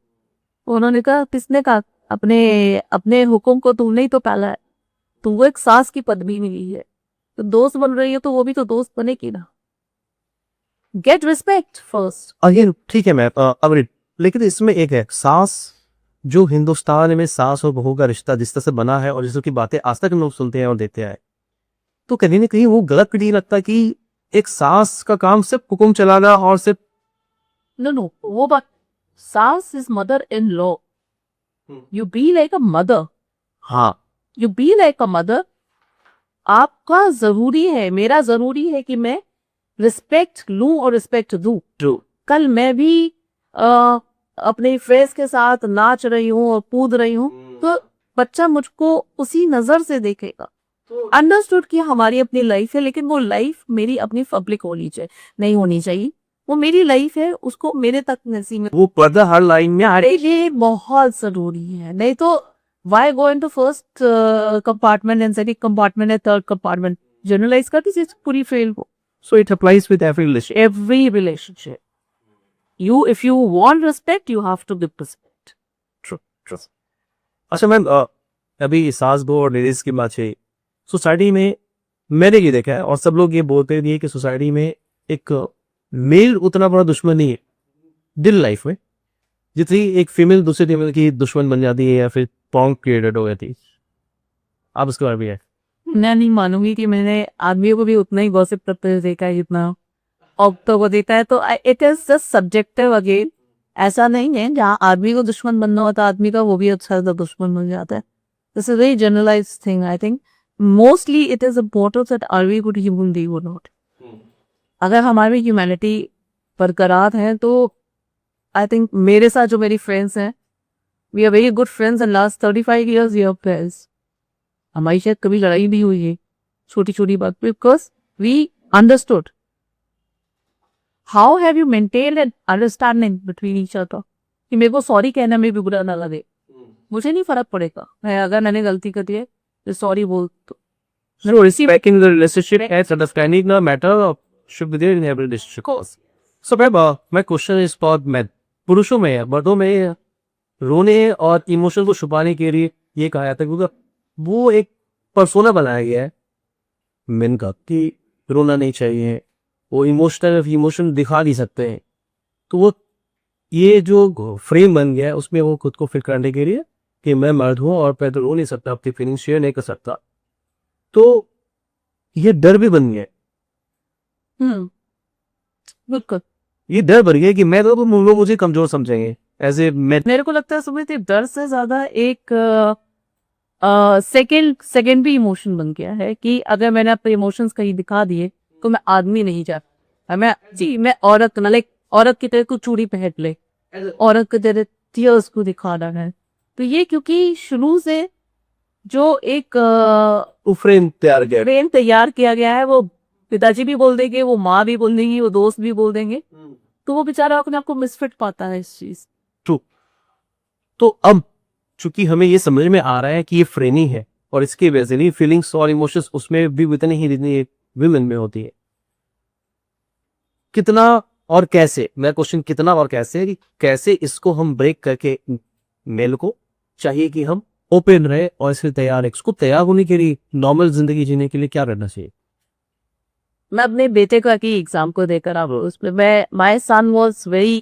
B: उन्होंने कहा, किसने कहा? अपने अपने हुक्म को तुमने ही तो पाला है, तुमको एक सास की पदवी मिली है, तो दोस्त बन रही है तो वो भी तो दोस्त बनेगी ना। Get respect first.
A: ये ठीक है मैं अब, लेकिन इसमें एक है सास, जो हिंदुस्तान में सास और बहू का रिश्ता जिस तरह से बना है और जिस तरह की बातें आज तक हम लोग सुनते हैं और देते आए, तो कहीं ना कहीं वो गलत नहीं लगता कि एक सास का काम सिर्फ हुक्म चलाना और सिर्फ
B: नो वो बात, सास is mother in law, you be like a mother,
A: हाँ
B: you be like a mother. आपका जरूरी है, मेरा जरूरी है कि मैं रिस्पेक्ट लूं और रिस्पेक्ट दूं।
A: ट्रू।
B: कल मैं भी अपने फ्रेंड्स के साथ नाच रही हूँ और कूद रही हूँ तो बच्चा मुझको उसी नजर से देखेगा। अंडरस्टूड कि हमारी अपनी लाइफ है, लेकिन वो लाइफ मेरी अपनी पब्लिक होनी चाहिए, नहीं होनी चाहिए। वो मेरी लाइफ है, उसको मेरे तक नसीब में,
A: वो पर्दा हर लाइन में
B: अरे ये बहुत जरूरी है। नहीं तो why go in to first compartment and second compartment and third compartment, generalize करके चीज पूरी फेल हो।
A: So it applies with every relation.
B: Every relationship, if you want respect, you have to give respect.
A: True. अच्छा ma'am, अभी सास बहू और ladies की बात है, सोसाइटी में मैंने ये देखा है और सब लोग ये बोलते भी है कि सोसाइटी में एक मेल उतना बड़ा दुश्मन नहीं है दिल लाइफ में, जितनी एक फीमेल दूसरे फीमेल की दुश्मन बन जाती है या फिर पॉन्ग क्रिएटेड हो जाती है। आप उसके बारे में है?
B: मैं नहीं मानूंगी कि मैंने आदमियों को भी उतना ही गॉसिप करते हुए देखा है जितना औरतों को देखा है। तो it is just subjective again. ऐसा नहीं है, जहाँ आदमी को दुश्मन बनना होता है आदमी का, वो भी अच्छा सा दुश्मन बन जाता है। This is very generalized thing. I think mostly it is important that are we good human being और नॉट। अगर हमारी ह्यूमैनिटी बरकरार है तो आई थिंक मेरे साथ जो मेरी फ्रेंड्स हैं, we are very good friends and last 35 years we are friends. हमारी शायद कभी लड़ाई नहीं हुई है छोटी छोटी बात पे, because we understood. How have you maintain an understanding between each other कि मेरे को सॉरी कहना में भी बुरा ना लगे, मुझे नहीं फर्क पड़ेगा। मैं अगर मैंने गलती कर दी है तो सॉरी बोल तो
A: No, respect in the relationship and understanding the matter should be there in every relationship. So, my question is for men. पुरुषों में, मर्दों में रोने और इमोशन को छुपाने के लिए ये कहा जाता है क्योंकि वो एक पर्सोना बनाया गया है मेन का कि रोना नहीं चाहिए, वो इमोशन दिखा नहीं सकते हैं। तो वो ये जो फ्रेम बन गया है उसमें वो खुद को फिट करने के लिए कि मैं मर्द हूँ और मैं तो रो नहीं सकता, अपनी फीलिंग्स शेयर नहीं कर सकता, तो ये डर भी बन गया है।
B: बिल्कुल
A: ये डर बन गया कि मैं तो लोग मुझे कमजोर समझेंगे एज ए मैं।
B: मेरे को लगता है सुमित, डर से ज्यादा एक सेकंड भी इमोशन बन गया है कि अगर मैंने अपने इमोशंस कहीं दिखा दिए तो मैं आदमी नहीं जा, मैं औरत ना, लाइक औरत की तरह को चूड़ी पहन ले, औरत की तरह टीयर्स को दिखाना है। तो ये क्योंकि शुरू से जो एक
A: फ्रेम
B: तैयार किया गया है, वो पिताजी भी बोल देंगे, वो माँ भी बोल देंगी, वो दोस्त भी बोल देंगे, तो वो बेचारा अपने आप को मिसफिट पाता है इस चीज।
A: ट्रू। तो अब चूंकि हमें ये समझ में आ रहा है कि ये फ्रेमी है और इसके वजह से फीलिंग्स और इमोशंस उसमें भी उतनी ही जितनी विमेन में होती है, कितना और कैसे, मेरा क्वेश्चन कितना और कैसे है कि कैसे इसको हम ब्रेक करके मेल को चाहिए कि हम ओपन रहे और इसलिए तैयार है, इसको तैयार होने के लिए नॉर्मल जिंदगी जीने के लिए क्या करना चाहिए?
B: मैं अपने बेटे का की एग्जाम को देकर अब उसमें मैं my son was very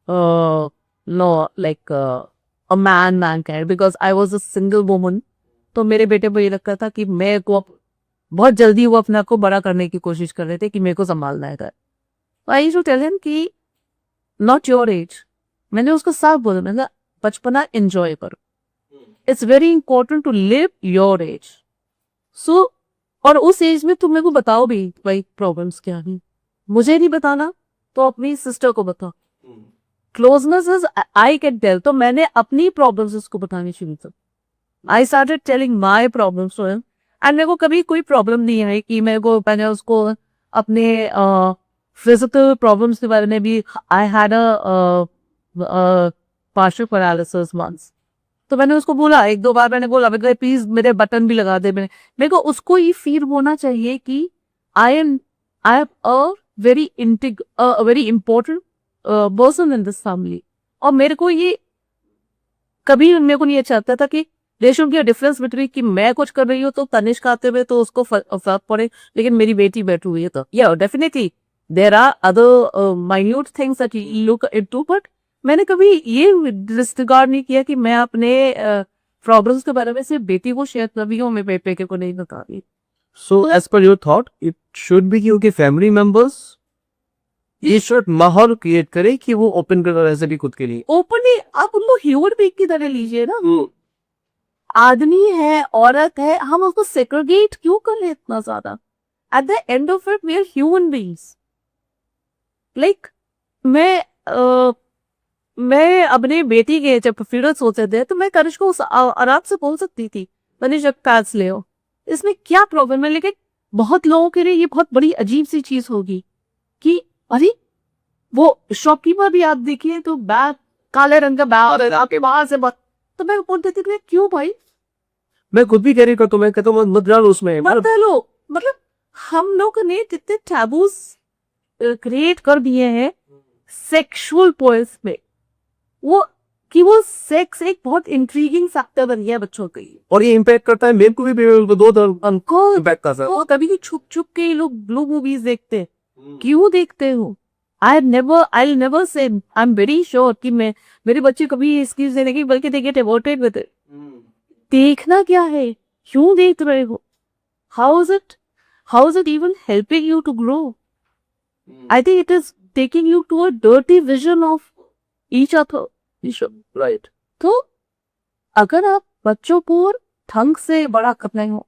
B: know like a man character because I was a single woman. तो मेरे बेटे को ये लगता था कि मैं को बहुत जल्दी वो अपने आप को बड़ा करने की कोशिश कर रहे थे कि मेरे को संभालना है घर। I used to tell him कि नॉट योर एज। मैंने उसको साफ बोला, मैंने कहा, बचपना एंजॉय करो, it's very important to live your age. So और उस एज में तुम मेरे को बताओ भी भाई प्रॉब्लम्स क्या है, मुझे नहीं बताना तो अपनी सिस्टर को बताओ। Closeness is I can tell. तो मैंने अपनी प्रॉब्लम्स उसको बतानी शुरू की। I started telling my problems to him and मेरे को कभी कोई प्रॉब्लम नहीं आई कि मेरे को मैंने उसको अपने फिजिकल प्रॉब्लम्स के बारे में भी I had a partial paralysis once. तो मैंने उसको बोला, एक दो बार मैंने बोला बेटा प्लीज मेरे बटन भी लगा दे। मेरे को उसको ये फील होना चाहिए कि I am a very very important person in this family. और मेरे को ये कभी मेरे को नहीं अच्छा लगता था कि there should be a difference between कि मैं कुछ कर रही हूँ तो तनिष्क आते हुए तो उसको फर्क पड़े, लेकिन मेरी बेटी बैठी हुई है तो या definitely there are other minute things that you look into, but मैंने कभी ये डिस्रिगार्ड नहीं किया कि मैं अपने प्रॉब्लम्स के बारे में सिर्फ बेटी को शेयर कर रही हूँ, मैं बेटे को नहीं बता रही।
A: So as per your thought it should be कि उनके फैमिली मेंबर्स ये शुड माहौल क्रिएट करे कि वो ओपन कर रहे सभी खुद के लिए।
B: ओपनली आप उनको ह्यूमन बीइंग की तरह लीजिए ना। आदमी है, औरत है, हम उसको सेग्रीगेट क्यों कर रहे इतना ज्यादा? At the end of it we are human beings. Like मैं अपने बेटी के जब पीरियड्स होते थे तो मैं करिश्मा को आराम से बोल सकती थी तनिष्क पैड्स ले आओ, इसमें क्या प्रॉब्लम है। लेकिन बहुत लोगों के लिए ये बहुत बड़ी अजीब सी चीज होगी कि अरे वो शॉपकीपर भी आप देखिए तो बैग काले रंग का बैग आपके बाहर से तो मैं बोल देती थी क्यों भाई
A: मैं खुद भी कैरी करता हूँ, मैं कहता हूँ मत डालो उसमें।
B: मत लो। मतलब हम लोग ने जितने टैबूज क्रिएट कर दिए हैं सेक्सुअल पॉइंट्स में, वो कि वो सेक्स एक बहुत इंट्रीगिंग फैक्टर बन गया बच्चों के लिए
A: और ये इम्पैक्ट करता है मेरे को भी दो
B: उनको
A: इम्पैक्ट करता है।
B: वो कभी भी छुप छुप के ये लोग ब्लू मूवीज देखते हैं। क्यों देखते हो? I never say I am very sure कि मैं मेरे बच्चे कभी इसकी देने की बल्कि they get aborted with it. देखना क्या है, क्यों देख रहे हो? How is it even helping you to grow? I think it is taking you to a dirty vision of each other,
A: right.
B: तो अगर आप बच्चों को ढंग से बड़ा करना हो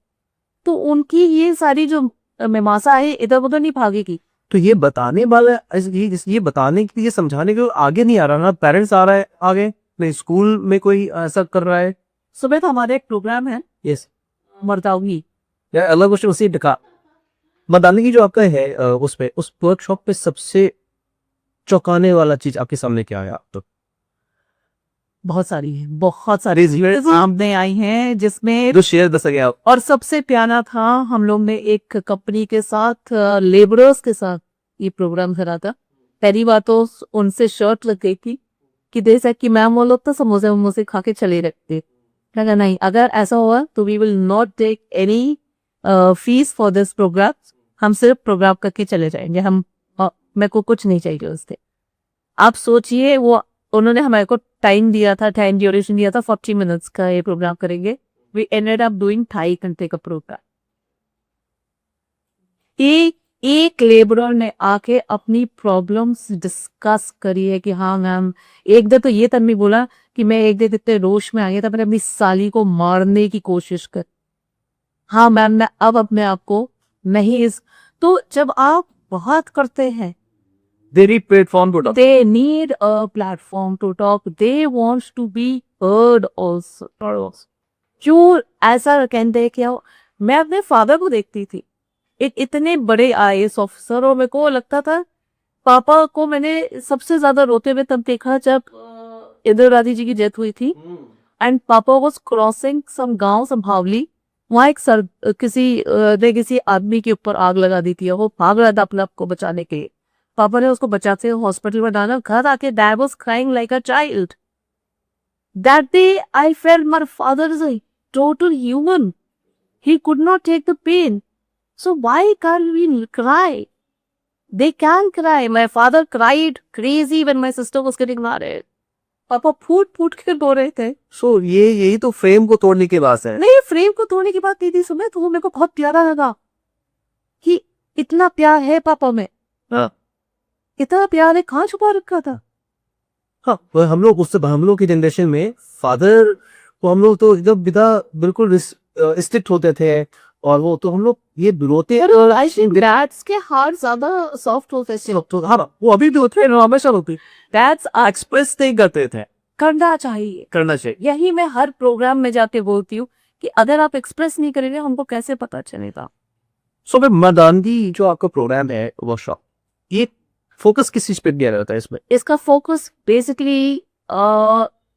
B: तो उनकी ये सारी जो मेमासा है इधर उधर नहीं भागेगी।
A: तो ये बताने वाला ये बताने के लिए समझाने के आगे नहीं आ रहा ना, पेरेंट्स आ रहा है आगे, नहीं स्कूल में कोई ऐसा कर रहा है।
B: सुबह तो हमारे एक प्रोग्राम है
A: यस
B: मर्दावी
A: या अलग क्वेश्चन उसी ढका बताने की जो आपका है उस पे उस वर्कशॉप पे सबसे चौंकाने वाला चीज आपके सामने क्या है? आप तो
B: बहुत सारी सामने आई हैं जिसमें
A: जो शेयर कर सके आप।
B: और सबसे प्यारा था हम लोग ने एक कंपनी के साथ लेबरर्स के साथ ये प्रोग्राम करा था। पहली बात तो उनसे शर्ट लग गई थी कि दे सक कि मैम वो लोग तो समोसे वमोसे खा के चले रखते। लगा नहीं, अगर ऐसा हुआ तो we will not take any fees for this program, हम सिर्फ प्रोग्राम करके चले जाएंगे। हम मेरे को कुछ नहीं चाहिए उससे। आप सोचिए वो उन्होंने हमारे को टाइम दिया था, टाइम ड्यूरेशन दिया था 40 मिनट्स का ये प्रोग्राम करेंगे। वी एंडेड अप डूइंग 2.5 घंटे का प्रोग्राम। एक लेबरर ने आके अपनी प्रॉब्लम्स डिस्कस करी है कि हाँ मैम, एक दिन तो ये तन्वी बोला कि मैं एक दिन इतने रोश में आ गया था मैंने अपनी साली को मारने की कोशिश कर। हाँ मैम मैं अब अपने आप को नहीं इस तो जब आप बात करते हैं
A: they need platform to talk.
B: they need a platform to talk, they want to be heard also। क्यों ऐसा कहते हैं क्या? मैं अपने फादर को देखती थी, एक इतने बड़े IAS ऑफिसर, और मेरे को लगता था पापा को मैंने सबसे ज्यादा रोते हुए तब देखा जब इंदिरा गांधी जी की डेथ हुई थी एंड पापा वाज क्रॉसिंग सम गांव संभावली, वहां एक किसी आदमी के ऊपर आग लगा दी थी, वो भाग रहा था अपने आप को बचाने के लिए। पापा ने उसको बचाते हुए हॉस्पिटल में डाला, घर आके dad was crying like a child. That day I felt my father is a total human. He could not take the pain. So why can't we cry? They can cry. My father cried crazy when my sister was getting married. पापा फूट फूट के रो रहे थे.
A: सो यही तो frame को तोड़ने की बात है.
B: नहीं, फ्रेम को तोड़ने की बात नहीं थी सुमित. वो मेरे को बहुत प्यारा लगा कि इतना प्यार है पापा में.
A: हाँ
B: इतना प्यार है, कहाँ छुपा रखा था.
A: हाँ, हम लोग की जनरेशन में फादर को हम लोग तो एकदम बिना बिल्कुल स्ट्रिक्ट होते थे, और वो तो हम लोग ये रोते
B: डैड्स के हार्ट ज्यादा सॉफ्ट होते थे.
A: तो हाँ वो अभी भी होते हैं, हमेशा होते. डैड्स एक्सप्रेस नहीं करते थे.
B: करना चाहिए. यही मैं हर प्रोग्राम में जाके बोलती हूँ कि अगर आप एक्सप्रेस नहीं करेंगे हमको कैसे पता चलेगा.
A: सो मैं मर्दानगी जो आपका प्रोग्राम है वर्कशॉप, ये फोकस किस चीज पे दिया रहता है इसमें?
B: इसका फोकस बेसिकली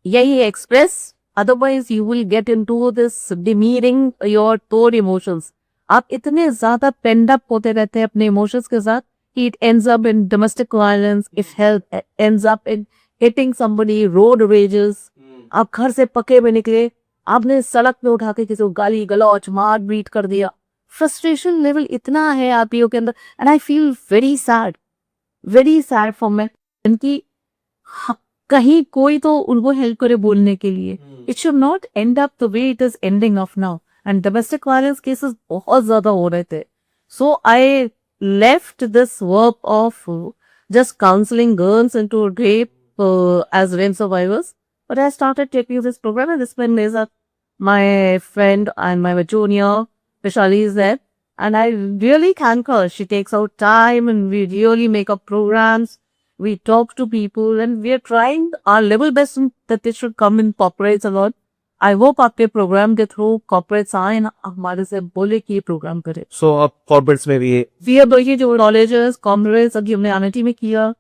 B: यही express. Otherwise you will get into this demeaning your tore emotions. आप इतने ज्यादा पेंड अप होते रहते हैं अपने इमोशंस के साथ कि it ends up in domestic violence, it help ends up in hitting somebody, road rages. आप घर से पके में निकले, आपने सड़क पे उठा के किसी को गाली गलौच मार बीट कर दिया. फ्रस्ट्रेशन लेवल इतना है आप के अंदर. And I feel very sad for मैं इनकी. कहीं कोई तो उनको हेल्प करे बोलने के लिए. It should not end up the way it is ending of now. And domestic violence cases बहुत ज्यादा हो रहे थे. So I left this work of just counselling girls into rape as rape survivors, but I started taking this program, and this one is my friend and my junior Vishali is there, and I really thank her. She takes out time, and we really make up programs. We talk to people, and we are trying our level best that they should come in corporates a lot. I hope आपके programme के through corporates आए ना हमारे से बोले कि ये programme करे.
A: सो अब कॉर्पोरेट्स में भी
B: We are doing जो knowledges, corporates अभी हमने आईआईटी में किया.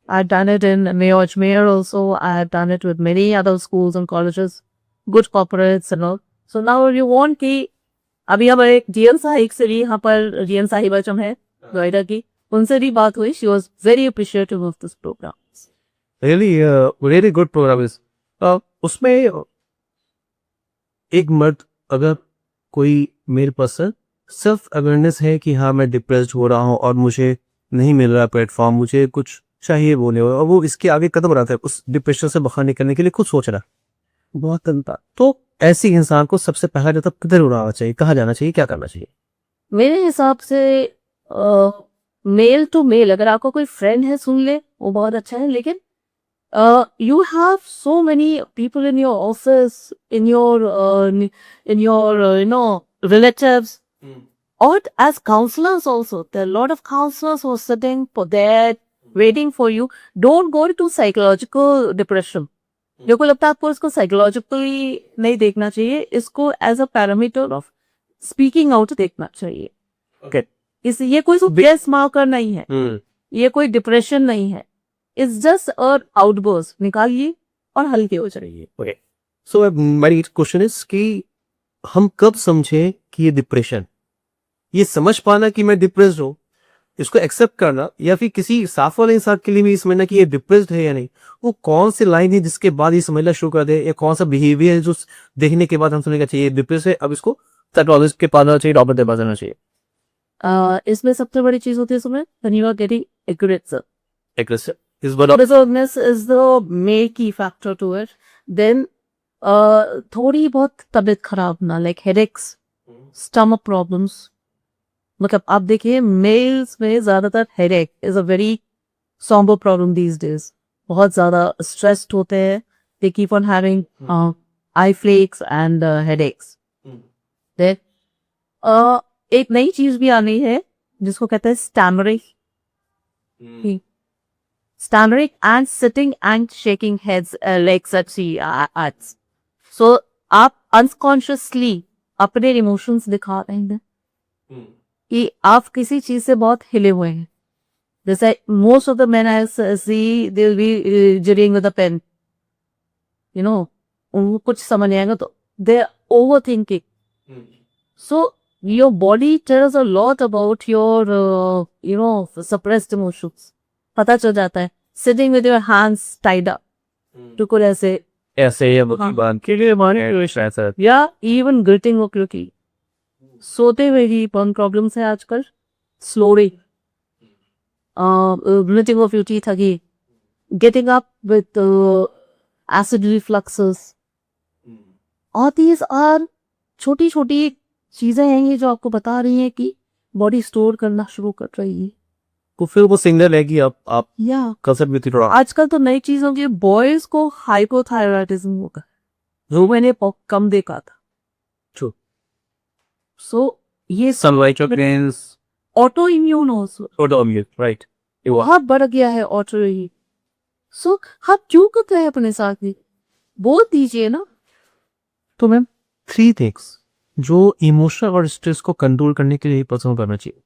B: I've done it in Mayo Ajmer also. I've done it with many other schools and colleges, good corporates and all. So now you want कि अभी हम एक जीएन साहिब से भी यहाँ पर जीएन साहिबा जो है नोएडा की, उनसे भी बात हुई. She was very appreciative of this program.
A: really good program is. उसमें एक मर्द, अगर कोई मेल पर्सन सेल्फ अवेयरनेस है कि हाँ मैं डिप्रेस्ड हो रहा हूँ और मुझे नहीं मिल रहा प्लेटफॉर्म, मुझे कुछ चाहिए बोले, और वो इसके आगे कदम बढ़ाता है उस डिप्रेशन से बाहर निकलने के लिए, खुद सोच रहा बहुत तंता, तो ऐसी इंसान को सबसे पहला जब किधर उड़ाना चाहिए, कहाँ जाना चाहिए, क्या करना चाहिए?
B: मेरे हिसाब से मेल टू मेल अगर आपका कोई फ्रेंड है सुन ले वो बहुत अच्छा है. लेकिन you have so many people in your office, in your relatives, or as counselors also. There are a lot of counselors who are sitting for there waiting for you. Don't go into psychological depression. मेरे को लगता है आपको इसको psychologically नहीं देखना चाहिए, इसको as a parameter of speaking out देखना चाहिए.
A: Okay.
B: ये कोई बेस मार्कर नहीं है, ये कोई डिप्रेशन नहीं है. It's just a outburst. निकालिए और हल्के हो जाइए.
A: Okay. So मेरी क्वेश्चन इज कि हम कब समझे कि ये डिप्रेशन, ये समझ पाना कि मैं डिप्रेस्ड हूँ, इसको एक्सेप्ट करना, या फिर किसी साफ वाले इंसान के लिए भी समझना कि ये डिप्रेस्ड है या नहीं, वो कौन सी लाइन है जिसके बाद ये समझना शुरू कर दे, या कौन सा बिहेवियर है जो देखने के बाद हम समझेंगे चाहिए डिप्रेस है, अब इसको साइकोलॉजिस्ट के पास जाना चाहिए, डॉक्टर के पास जाना चाहिए?
B: इसमें सबसे बड़ी चीज होती है Sumit, when you are getting aggressive.
A: Aggressive is one of
B: Aggressiveness is the main key factor to it. Then थोड़ी बहुत तबीयत खराब ना, like headaches, stomach problems. मतलब आप देखिए मेल्स में ज्यादातर headache is a very somber problem these days. बहुत ज्यादा स्ट्रेस्ड होते हैं. They keep on having eye flakes and headaches. Then एक नई चीज भी आनी है जिसको कहते हैं stammering. Stammering and sitting and shaking heads like such acts. So आप unconsciously अपने इमोशंस दिखा रहे हैं कि आप किसी चीज से बहुत हिले हुए हैं. जैसे most of the men I see they will be jarring with a pen, you know, उनको कुछ समझ नहीं आएगा तो they are over thinking. So your body tells a lot about your suppressed emotions. पता चल जाता है. Sitting with your hands tied up, बिल्कुल ऐसे,
A: ऐसे ये
B: हाँ.
A: बांध के लिए हमारे कुछ ऐसा है.
B: या इवन ग्रिटिंग हो, क्योंकि सोते हुए ही बहुत प्रॉब्लम्स है आजकल. Slurry, gritting of your teeth again, getting up with acid refluxes. और दीज आर छोटी छोटी चीजें हैं ये जो आपको बता रही हैं कि बॉडी स्टोर करना शुरू कर रही है.
A: तो फिर वो सिग्नल है कि आप
B: या
A: कंसेप्ट में थोड़ा
B: आजकल तो नई चीज होगी, बॉयज को हाइपोथायराइडिज्म होगा, जो मैंने कम देखा था.
A: True.
B: सो ये
A: sunlight against
B: auto immune also
A: autoimmune, right.
B: बहुत बढ़ गया है ऑटो इम्यून. सो आप क्यों करते हैं अपने साथ ही, बोल दीजिए ना.
A: तो मैम 3 थिंग्स जो इमोशन और स्ट्रेस को कंट्रोल करने के लिए पर्सन करना चाहिए.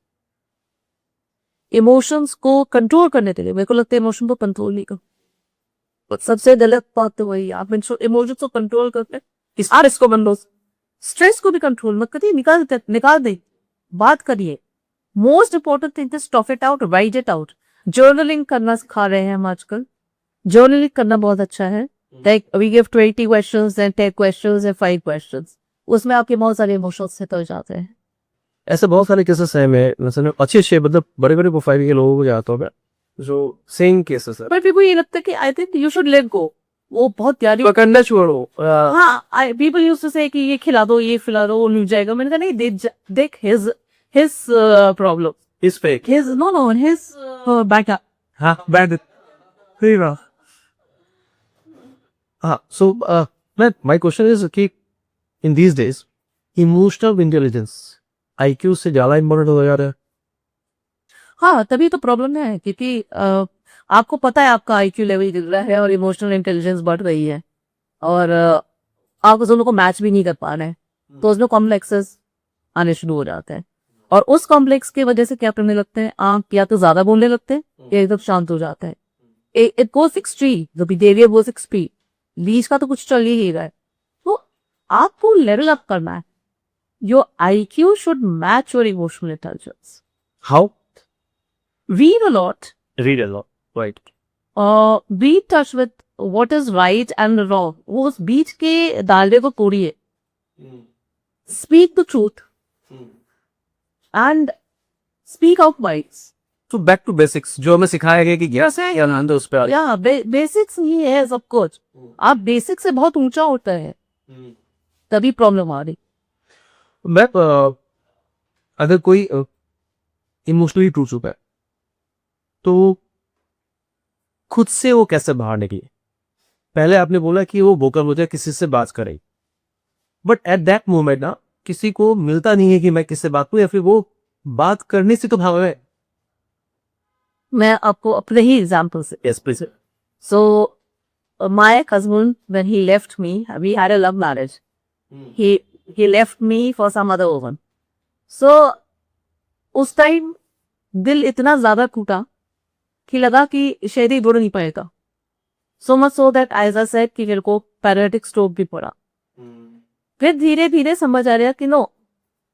B: इमोशंस को कंट्रोल करने के लिए, मेरे को लगता है इमोशन को कंट्रोल नहीं कर. सबसे गलत बात तो वही है, आप इमोशंस को कंट्रोल करते हैं, इसको बंद लो. स्ट्रेस को भी कंट्रोल मत करिए, निकाल दे, बात करिए. Most important thing is talk it out, write it out. Journaling करना सिखा रहे हैं हम आजकल. जर्नलिंग करना बहुत अच्छा है. We give 20 questions and 10 questions and 5 questions. उसमें आपके बहुत सारे इमोशंस सेटल जाते हैं.
A: ऐसे बहुत सारे केसेस हैं. मैं मतलब अच्छे मतलब बड़े बड़े प्रोफाइल के लोगों को जाता हूँ मैं, जो सेम केसेस है.
B: पर मेरे को ये लगता है कि I think you should let go. वो बहुत प्यारी,
A: पकड़ना छोड़ो.
B: हाँ, पीपल यूज्ड टू से कि ये खिला दो, ये खिला दो, वो मिल जाएगा. मैंने कहा नहीं, देख हिज प्रॉब्लम,
A: इस पे
B: हिज नो हिज बैकअप.
A: हाँ बैड सही बात. हाँ. सो मैं माय क्वेश्चन इज कि in these days emotional intelligence IQ से ज्यादा इम्पोर्टेंट हो जा रहा है.
B: हाँ, तभी तो प्रॉब्लम है, क्योंकि आपको पता है आपका आईक्यू लेवल गिर रहा है और इमोशनल इंटेलिजेंस बढ़ रही है, और आप उस दोनों को मैच भी नहीं कर पा रहे हैं, तो उसमें कॉम्प्लेक्सेस आने शुरू हो जाते हैं. और उस कॉम्प्लेक्स की वजह से क्या करने लगते हैं, आप या तो ज्यादा बोलने लगते हैं या एकदम शांत हो जाते हैं. It goes extreme, the behaviour goes extreme. बीच का तो कुछ चल ही रहा है. तो आपको लेवल अप करना है. Your IQ should match your emotional intelligence.
A: How?
B: Read a lot.
A: Read a lot, right.
B: Be in touch with what is right and wrong. वो उस बीच के दायरे को तोड़िए. Speak the truth and speak out words.
A: तो back to basics जो हमें सिखाया गया कि यस है या ना, उस पे आ
B: या बेसिक्स ही है सब कुछ. आप बेसिक से बहुत ऊंचा होता है, तभी प्रॉब्लम आ रही.
A: मैं अगर कोई इमोशनली टूट चुका है तो खुद से वो कैसे बाहर निकले. पहले आपने बोला कि वो वोकल हो जाए, किसी से बात करे, बट एट दैट मोमेंट ना किसी को मिलता नहीं है कि मैं किससे बात करूं, या फिर वो बात करने से तो भाग है.
B: मैं आपको अपने ही एग्जाम्पल से.
A: Yes please.
B: So, my husband, when he left me, we had a love marriage. He left me for some other woman. So, उस टाइम दिल इतना ज्यादा टूटा कि लगा कि शायद ही जुड़ नहीं पाएगा. So much so that as I said कि मेरे को पैरालिटिक स्ट्रोक भी पड़ा. फिर धीरे धीरे समझ आ रहा कि no,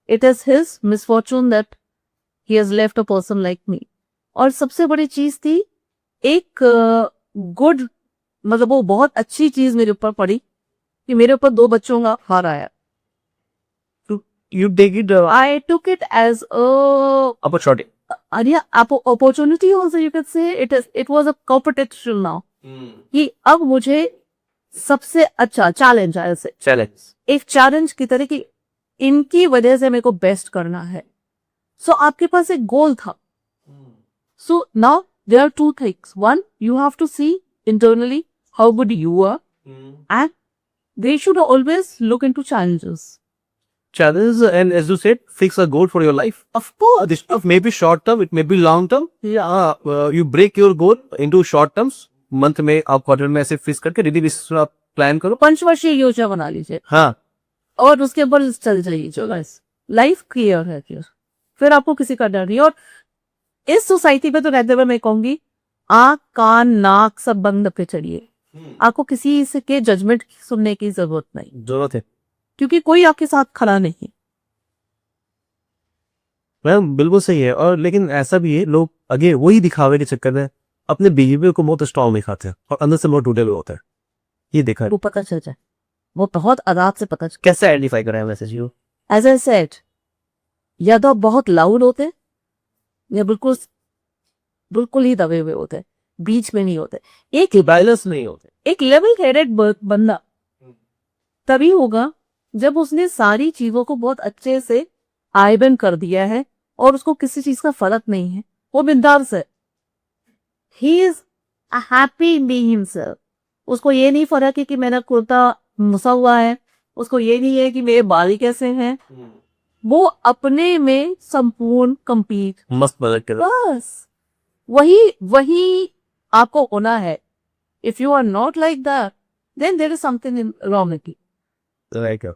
B: it is his misfortune that he has left a person like me. और सबसे बड़ी चीज थी एक गुड, मतलब वो बहुत अच्छी चीज मेरे ऊपर पड़ी कि मेरे ऊपर 2 बच्चों का हार आया.
A: You take it
B: I took it as a
A: opportunity.
B: opportunity also, you could say. It was a competition now. कि अब मुझे सबसे अच्छा चैलेंज आया से
A: Challenge.
B: एक चैलेंज की तरह की इनकी वजह से मेरे को बेस्ट करना है. सो आपके पास एक गोल था. So now there are 2 things. One, you have to see internally how good you are, and they should always look into challenges.
A: Challenge, and as you said, fix a goal for your life.
B: Of course.
A: This stuff may be short term, it may be long term. You break your goal into short terms. Month में आप quarter में ऐसे fix करके daily basis पर आप plan करो.
B: पंचवर्षीय योजना बना लीजिए.
A: हाँ.
B: और उसके ऊपर चल जाइए. जो गाइस लाइफ क्लियर है फिर आपको किसी का डर नहीं. और इस सोसाइटी पे तो रहते हुए मैं कहूंगी, आंख कान नाक सब बंद पे चलिए. आपको किसी से के जजमेंट सुनने की जरूरत नहीं.
A: जरूरत है
B: क्योंकि कोई आपके साथ खड़ा नहीं.
A: मैम बिल्कुल सही है. और लेकिन ऐसा भी है, लोग आगे वही दिखावे के चक्कर में अपने बिहेवियर को बहुत स्ट्रांग दिखाते हैं और अंदर से बहुत टूटे हुए होते हैं। ये देखा है।
B: वो पता चल जाए, वो बहुत आदाब से पता चल।
A: कैसे आइडेंटिफाई करें वैसे जी?
B: एज आई सेड, या तो आप बहुत लाउड होते हैं या बिल्कुल बिल्कुल ही दबे हुए होते हैं, बीच में नहीं होते। एक
A: बैलेंस नहीं होते।
B: एक लेवल हेडेड बंदा तभी होगा जब उसने सारी चीजों को बहुत अच्छे से आइबन कर दिया है और उसको किसी चीज का फर्क नहीं है, वो बिंदास है। He is happy in being himself. उसको ये नहीं फर्क है कि मेरा कुर्ता मुसा हुआ है, उसको ये नहीं है कि मेरे बाल कैसे हैं, वो अपने में संपूर्ण कंप्लीट
A: मस्त मदद कर।
B: बस वही आपको होना है। If you are not like that then there is something in wrong with you.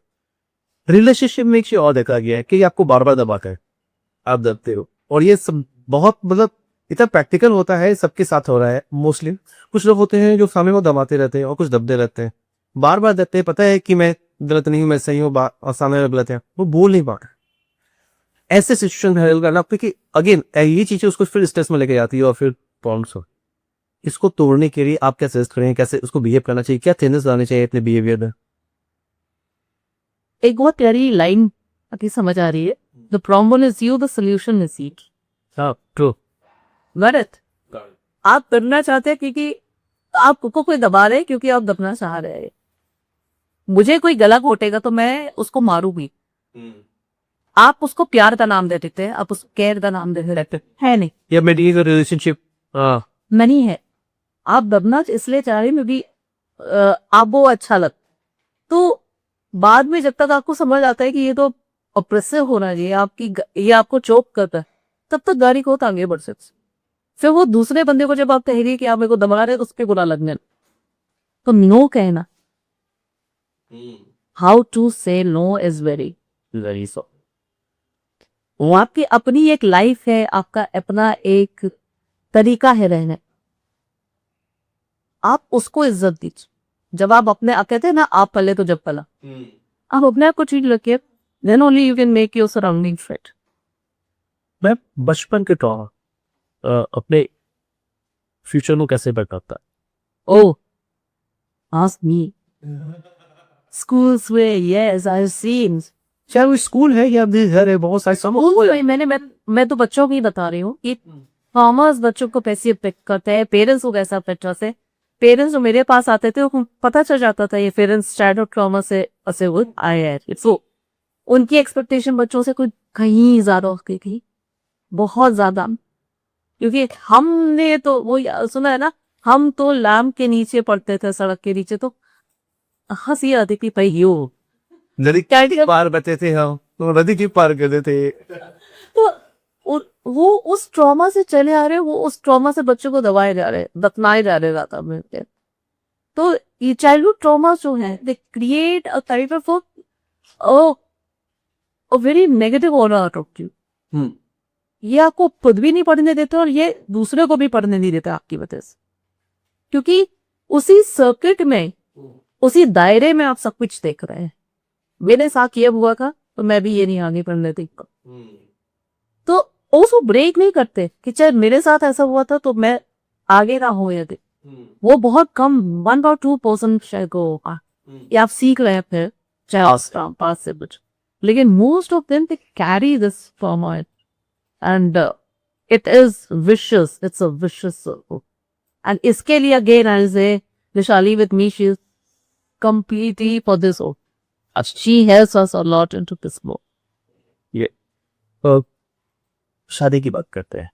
A: Relationship में एक चीज और देखा गया है कि आपको बार बार दबाता है, आप दबते हो, और ये सब बहुत मतलब इतना प्रैक्टिकल होता है, सबके साथ हो रहा है मोस्टली। कुछ लोग होते हैं जो सामने को दबाते रहते हैं और कुछ दबते रहते हैं, बार बार दबते हैं, पता है कि मैं गलत नहीं हूं, मैं सही हूँ, और सामने वाला गलत है, वो बोल नहीं पाता। ऐसे सिचुएशन में हैंडल करना, क्योंकि अगेन ये चीजें उसको फिर स्ट्रेस में लेके जाती है और फिर प्रॉब्लम्स हो। इसको तोड़ने के लिए आप क्या सजेस्ट करें, कैसे उसको बिहेव करना चाहिए, क्या चेंजेस लाने चाहिए अपने बिहेवियर में?
B: एक बहुत प्यारी लाइन अभी समझ आ रही है, the problem is you, the solution is it.
A: हाँ ट्रू।
B: गलत आप करना चाहते हैं क्योंकि आपको कोई दबा रहे, क्योंकि आप दबना चाह रहे हैं। मुझे कोई गला घोटेगा तो मैं उसको मारूंगी, आप उसको प्यार का नाम दे देते हैं, आप उसको केयर का नाम दे देते है नहीं,
A: या मेडिकल रिलेशनशिप
B: नहीं है। आप दबना इसलिए चाह रहे हैं क्योंकि आप वो अच्छा लग, तो बाद में जब तक आपको समझ आता है कि ये तो ऑप्रेसिव होना चाहिए आपकी, ये आपको चोक करता है, तब तक गाड़ी को आगे बढ़ सकते। फिर वो दूसरे बंदे को जब आप कह रही है कि आप मेरे को दबा रहे हैं तो उस पर बुरा लगने, तो नो कहना, how to say no is very
A: very so.
B: वो आपकी अपनी एक लाइफ है, आपका अपना एक तरीका है रहने, आप उसको इज्जत दीजिए। जब आप अपने आप कहते हैं ना, आप पले तो जब पला, आप अपने आप को ट्रीट रखिए, then only you can make your surrounding fit.
A: मैं बचपन के ट्रॉमा अपने फ्यूचर को कैसे बताता?
B: Oh, ask me. Schools where, yes, I've seen.
A: चाहे वो स्कूल है या अपने घर है, बहुत सारे
B: Schools में मैं तो बच्चों की बता रही हूँ कि फार्मर्स बच्चों को पैसे अफेक्ट करते हैं, पेरेंट्स को कैसा अफेक्ट करते हैं। पेरेंट्स जो मेरे पास आते थे वो पता चल जाता था ये पेरेंट्स चाइल्डहुड ट्रॉमा से फंसे हुए आए हैं। सो उनकी एक्सपेक्टेशन बच्चों से कुछ कहीं ज्यादा होती थी, बहुत ज्यादा। क्योंकि हमने तो वो सुना है ना, हम तो लैम्प के नीचे पड़ते थे, सड़क के नीचे, तो हंसी आती थी भाई यो
A: नदी पार करते थे हम, तो नदी की पार करते थे।
B: तो वो उस ट्रॉमा से चले आ रहे, वो उस ट्रॉमा से बच्चों को दबाए जा रहे, दफनाए जा रहे रात में। तो ये चाइल्डहुड ट्रॉमा जो है, they create a type of a very negative aura out of you. ये आपको खुद भी नहीं पढ़ने देते और ये दूसरे को भी पढ़ने नहीं देते आपकी वजह से, क्योंकि उसी सर्किट में, उसी दायरे में आप सब कुछ देख रहे हैं। मेरे साथ ये हुआ था तो मैं भी ये नहीं आगे पढ़ने देता, तो उसको ब्रेक नहीं करते कि चाहे मेरे साथ ऐसा हुआ था तो मैं आगे ना हो। यदि वो बहुत कम 1 or 2% शायद को होगा, या आप सीख रहे हैं फिर चाहे पास से कुछ, लेकिन most of them they carry this trauma and it is vicious, it's a vicious circle. And इसके लिए again I'll say Vishali with me, she's completely for this all. She helps us a lot into this book.
A: ये शादी की बात करते हैं।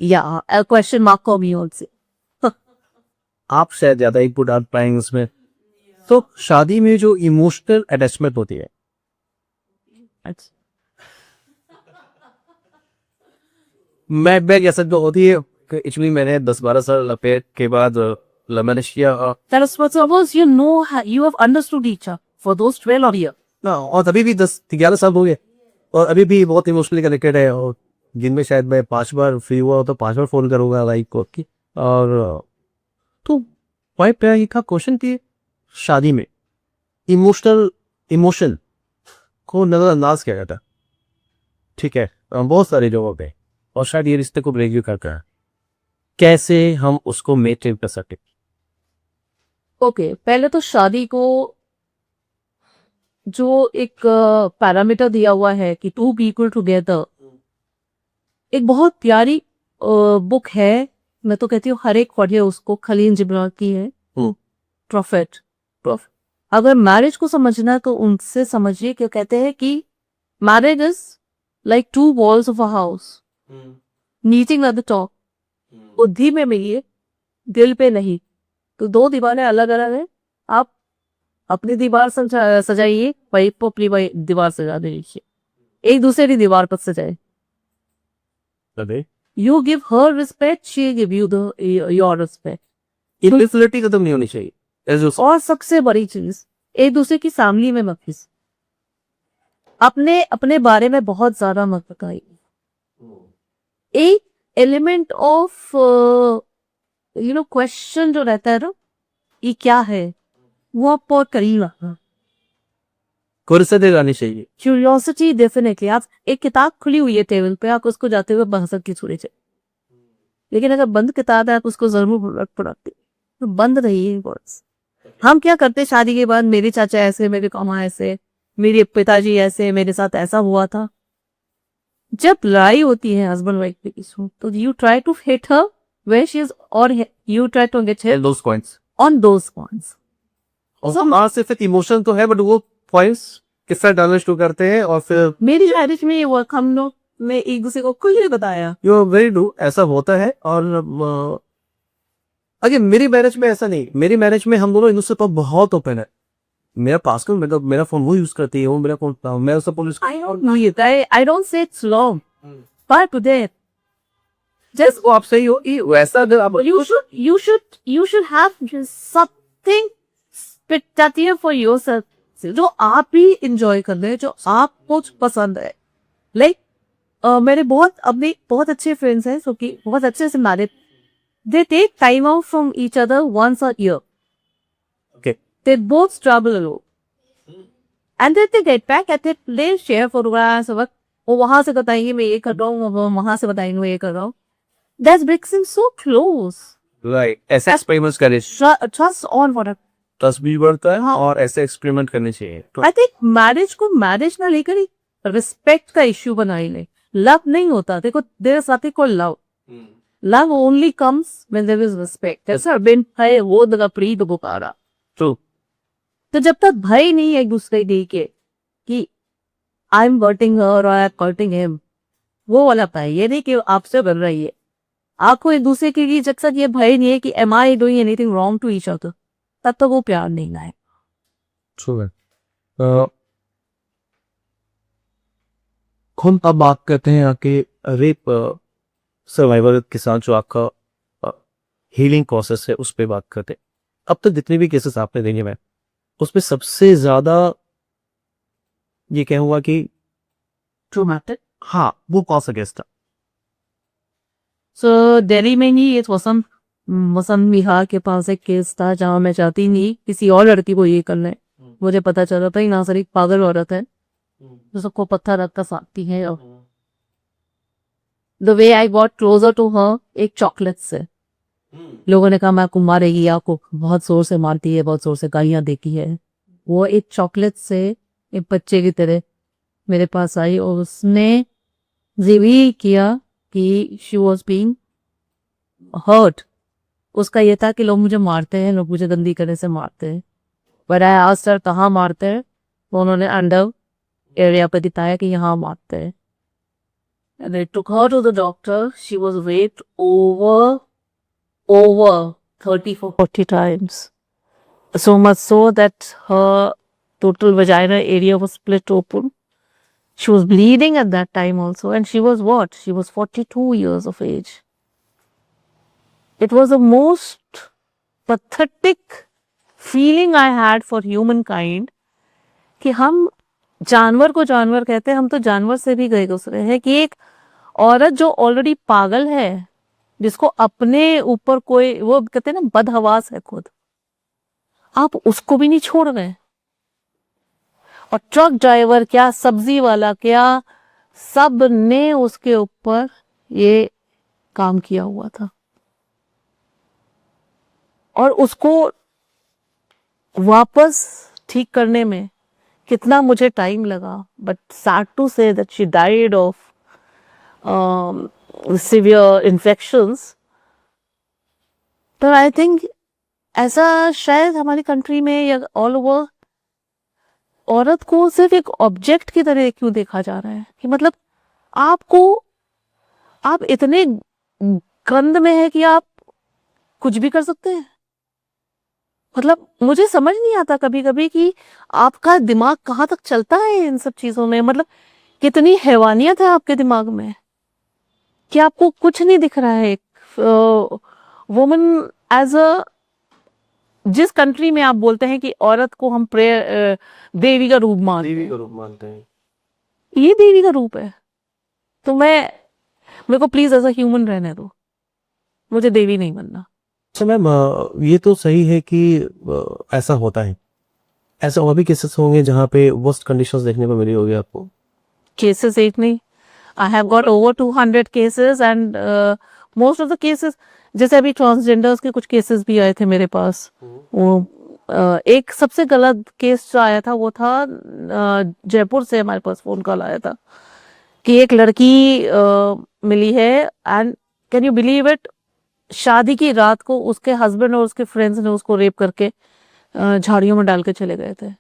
B: Yeah, a question mark for me also.
A: आप शायद ज्यादा इनपुट डाल पाएंगे उसमें। तो शादी में जो इमोशनल अटैचमेंट होती है, मैं जैसा जो होती है, एक्चुअली मैंने 10-12 साल अफेयर के बाद मैनेज किया।
B: That is what suppose you know you have understood each other for those 12 years.
A: ना, और अभी भी 10-11 साल हो गए और अभी भी बहुत इमोशनली कनेक्टेड है, और जिनमें शायद मैं 5 बार फ्री हुआ तो 5 बार फोन करूंगा लाइक को की। और तो वही पे का क्वेश्चन कि शादी में इमोशन को नजरअंदाज किया जाता है, ठीक है, बहुत सारे जगहों पे, और शायद ये रिश्ते को ब्रेक भी करता है। कैसे हम उसको मेंटेन कर सकते?
B: ओके, पहले तो शादी को जो एक पैरामीटर दिया हुआ है कि टू पीपल टुगेदर, एक बहुत प्यारी बुक है। मैं तो कहती हूँ हर एक पढ़े उसको, खलील जिब्रान की है, प्रॉफिट। अगर मैरिज को समझना है तो उनसे समझिए, क्यों कहते हैं कि marriage is like two walls of a house meeting at the top. बुद्धि में मिलिए, दिल पे नहीं। तो दो दीवारें अलग अलग है, आप अपनी दीवार सजाइए, वही को अपनी दीवार सजा दीजिए, एक दूसरे की दीवार पर सजाए। You give her respect, she give you the your respect.
A: Infinity खत्म नहीं होनी चाहिए।
B: और सबसे बड़ी चीज, एक दूसरे की फैमिली में मत घुस, अपने अपने बारे में बहुत ज्यादा मत बताइए। एक एलिमेंट ऑफ क्वेश्चन जो रहता है ना, ये क्या है, वो आप बहुत करीब रखना।
A: कुर्सियां लगानी चाहिए।
B: Curiosity definitely. आप एक किताब खुली हुई है टेबल पे, आप उसको जाते हुए बहसक की छोड़ी चाहिए, लेकिन अगर बंद किताब है आप उसको जरूर पढ़ाते, तो बंद रहिए वर्ड्स। हम क्या करते शादी के बाद, मेरे चाचा ऐसे, मेरे मामा ऐसे, मेरे पिताजी ऐसे, मेरे साथ ऐसा हुआ था। जब लड़ाई होती है हस्बैंड वाइफ के बीच में, तो you try to hit her where she is, और you try to get hit
A: those points।
B: On those points.
A: और हाँ, सिर्फ एक इमोशन तो है, बट वो पॉइंट्स किस तरह डालना शुरू करते हैं, और फिर
B: मेरी मैरिज में ये वर्क हम लोग ने एक दूसरे को कुछ नहीं बताया।
A: यू वेरी डू, ऐसा होता है। और अगे मेरी मैरिज में ऐसा नहीं, मेरी मैरिज में हम दोनों एक दूसरे पर बहुत ओपन है। मेरा पास में मतलब मेरा फोन वो यूज करती है, वो मेरा फोन, मैं उसका phone use
B: I don't know it. I don't say it's wrong. But today, just
A: वो आप सही हो कि वैसा अगर आप
B: you should have something spectacular for yourself. जो आप भी enjoy कर रहे हैं, जो आपको पसंद है। Like मेरे अपने बहुत अच्छे फ्रेंड्स हैं, जो कि बहुत अच्छे से married. They take time out from each other once a year.
A: Okay.
B: They both travel alone. And then they get back and they share photographs of वो वहां से बताएंगे मैं ये कर रहा हूँ, वो वहां से बताएंगे मैं ये कर रहा हूँ। That brings them so close.
A: Right, ऐसे एक्सपेरिमेंट्स करें,
B: Trust on what
A: ट्रस्ट भी बढ़ता है,
B: हाँ।
A: और ऐसे एक्सपेरिमेंट करने चाहिए।
B: I think मैरिज को मैरिज ना लेकर ही रिस्पेक्ट का इश्यू बनाई ले। लव नहीं होता, देखो there is nothing called love. Love only comes when there is respect. ऐसा बिन है वो दगा प्रीत बुकारा।
A: ट्रू।
B: तो जब तक भय नहीं है एक दूसरे के कि आई एम हर्टिंग हर और आई एम हर्टिंग हिम, वो वाला भय, ये नहीं कि आपसे बन रही है। आपको एक दूसरे के लिए जब तक ये भय नहीं है कि am I doing anything wrong to each other, तब तक वो प्यार नहीं लाए।
A: ट्रू है। हम अब बात करते हैं आपके रेप सर्वाइवर के साथ जो आपका हीलिंग प्रोसेस है, उस पर बात करते हैं। अब तक जितने भी केसेस आपने देखे मैं, उसमें सबसे ज्यादा ये कहूँगा कि
B: ट्रॉमेटिक।
A: हाँ, वो कौन सा केस था?
B: सो दिल्ली में ही ये वसंत विहार के पास एक केस था, जहाँ मैं चाहती नहीं किसी और लड़की को ये करना है। मुझे पता चला था ना सर एक पागल औरत है जो सबको पत्थर रखकर साथती है। The way I got closer to her, एक चॉकलेट से। लोगों ने कहा मैं आपको मारेगी, आपको बहुत जोर से मारती है, बहुत जोर से गालियां देती है। वो एक चॉकलेट से एक बच्चे की तरह मेरे पास आई, और उसने रिवील किया कि शी वॉज बीइंग हर्ट। उसका ये था कि लोग मुझे मारते हैं, लोग मुझे गंदी तरह से मारते हैं। बट आई आस्क्ड हर कहाँ मारते हैं, तो उन्होंने अंडर एरिया पे दिखाया कि यहाँ मारते हैं। And they took her to the doctor. She was raped over 30-40 times. So much so that her total vagina area was split open. She was bleeding at that time also. And she was what? She was 42 years of age. It was the most pathetic feeling I had for humankind कि हम जानवर को जानवर कहते हैं, हम तो जानवर से भी गए गुजरे हैं कि एक औरत जो ऑलरेडी पागल है, जिसको अपने ऊपर कोई वो कहते हैं ना बदहवास है खुद, आप उसको भी नहीं छोड़ रहे। और ट्रक ड्राइवर क्या, सब्जी वाला क्या, सब ने उसके ऊपर ये काम किया हुआ था। और उसको वापस ठीक करने में कितना मुझे टाइम लगा, but sad to say that she died of severe infections. तो आई थिंक ऐसा शायद हमारी कंट्री में या ऑल ओवर औरत को सिर्फ एक ऑब्जेक्ट की तरह क्यों देखा जा रहा है कि मतलब आप इतने गंद में है कि आप कुछ भी कर सकते हैं। मतलब मुझे समझ नहीं आता कभी कभी कि आपका दिमाग कहाँ तक चलता है इन सब चीजों में। मतलब कितनी हैवानियत है आपके दिमाग में कि आपको कुछ नहीं दिख रहा है। एक वुमन एज अ, जिस कंट्री में आप बोलते हैं कि औरत को हम प्रेयर देवी का रूप मानते
A: देवी
B: हैं,
A: का रूप मानते हैं।
B: ये देवी का रूप है। तो मेरे को प्लीज एज अ ह्यूमन रहने दो, मुझे देवी नहीं बनना।
A: अच्छा मैम, ये तो सही है कि ऐसा होता है। ऐसा और भी केसेस होंगे जहाँ पे वर्स्ट कंडीशंस देखने को मिली होगी आपको?
B: केसेस एक नहीं, I have got over 200 cases and most of the cases, जैसे अभी ट्रांसजेंडर्स के कुछ केसेस भी आए थे मेरे पास। वो एक सबसे गलत केस जो आया था वो था जयपुर से हमारे पास फोन कॉल आया था कि एक लड़की मिली है and can you believe it, शादी की रात को उसके हस्बैंड और उसके फ्रेंड्स ने उसको रेप करके झाड़ियों में डाल के चले गए थे।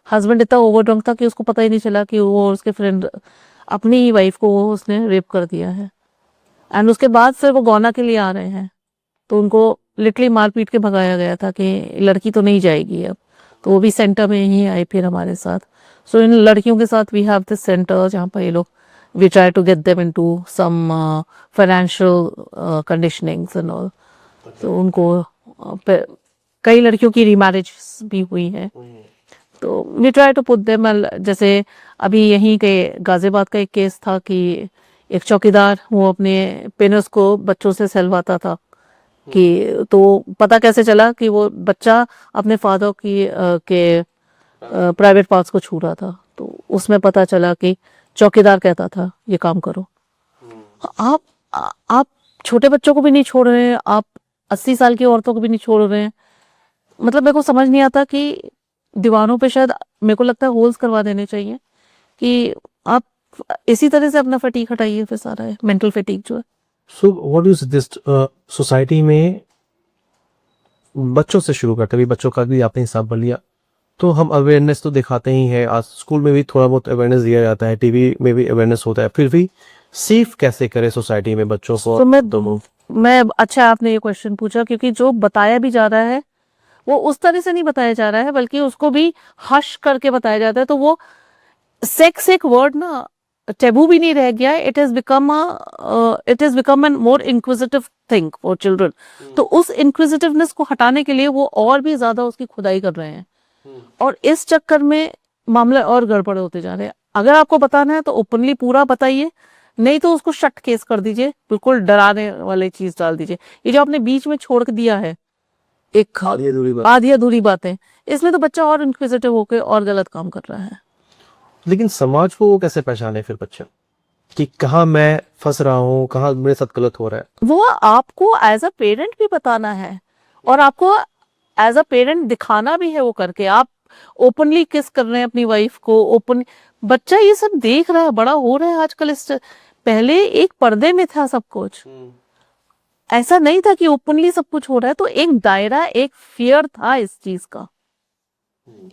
B: हस्बैंड इतना ओवर ड्रंक था कि उसको पता ही नहीं चला कि वो और उसके फ्रेंड अपनी ही वाइफ को वो उसने रेप कर दिया है। एंड उसके बाद फिर वो गौना के लिए आ रहे हैं तो उनको लिटरली मार पीट के भगाया गया था कि लड़की तो नहीं जाएगी अब। तो वो भी सेंटर में ही आई फिर हमारे साथ। सो इन लड़कियों के साथ वी हैव दिस सेंटर जहाँ पर ये लोग we try to get them into some financial conditionings and all. तो उनको कई लड़कियों की रीमैरिज भी हुई है। तो we try to put them, जैसे अभी यहीं के गाजियाबाद का एक केस था कि एक चौकीदार वो अपने पेनर्स को बच्चों से सहलवाता था कि तो पता कैसे चला कि वो बच्चा अपने फादर की के प्राइवेट पार्ट्स को छू रहा था। तो उसमें पता चला कि चौकीदार कहता था ये काम करो। आप छोटे बच्चों को भी नहीं छोड़ रहे हैं, आप 80 साल की औरतों को भी नहीं छोड़ रहे हैं। मतलब मेरे को समझ नहीं आता कि दीवारों पे शायद मेरे को लगता है होल्स करवा देने चाहिए कि आप इसी तरह से अपना फटीक हटाइए। फिर सारा है मेंटल फटीक जो है।
A: So what is this society में बच्चों से शुरू करते, अभी बच्चों का भी आपने हिसाब कर लिया तो हम अवेयरनेस तो दिखाते ही हैं। आज स्कूल में भी थोड़ा बहुत अवेयरनेस दिया जाता है, टीवी में भी अवेयरनेस होता है, फिर भी सेफ कैसे करें सोसाइटी में बच्चों को?
B: तो मैं अच्छा आपने ये क्वेश्चन पूछा क्योंकि जो बताया भी जा रहा है वो उस तरह से नहीं बताया जा रहा है बल्कि उसको भी हश करके बताया जाता है। तो वो सेक्स एक वर्ड ना टेबू भी नहीं रह गया है। It is become an more inquisitive thing for children. तो उस इंक्विजिटिवनेस को हटाने के लिए वो और भी ज्यादा उसकी खुदाई कर रहे हैं और इस चक्कर में मामले और गड़बड़ होते जा रहे हैं। अगर आपको बताना है तो ओपनली पूरा बताइए, नहीं तो उसको शट केस कर दीजिए, बिल्कुल डराने वाली चीज डाल दीजिए। ये जो आपने बीच में छोड़ दिया है एक आधी अधूरी बातें, इसमें तो बच्चा और इंक्विजिटिव होकर और गलत काम कर रहा है।
A: लेकिन समाज को वो कैसे पहचाने फिर बच्चे कि कहाँ मैं फंस रहा हूँ, कहाँ मेरे साथ गलत हो रहा है?
B: वो आपको एज अ पेरेंट भी बताना है और आपको एज अ पेरेंट दिखाना भी है वो करके। आप ओपनली किस कर रहे हैं अपनी वाइफ को, ओपन बच्चा ये सब देख रहा है, बड़ा हो रहा है आजकल। इस पहले एक पर्दे में था सब कुछ, ऐसा नहीं था कि ओपनली सब कुछ हो रहा है। तो एक दायरा, एक फियर था इस चीज का,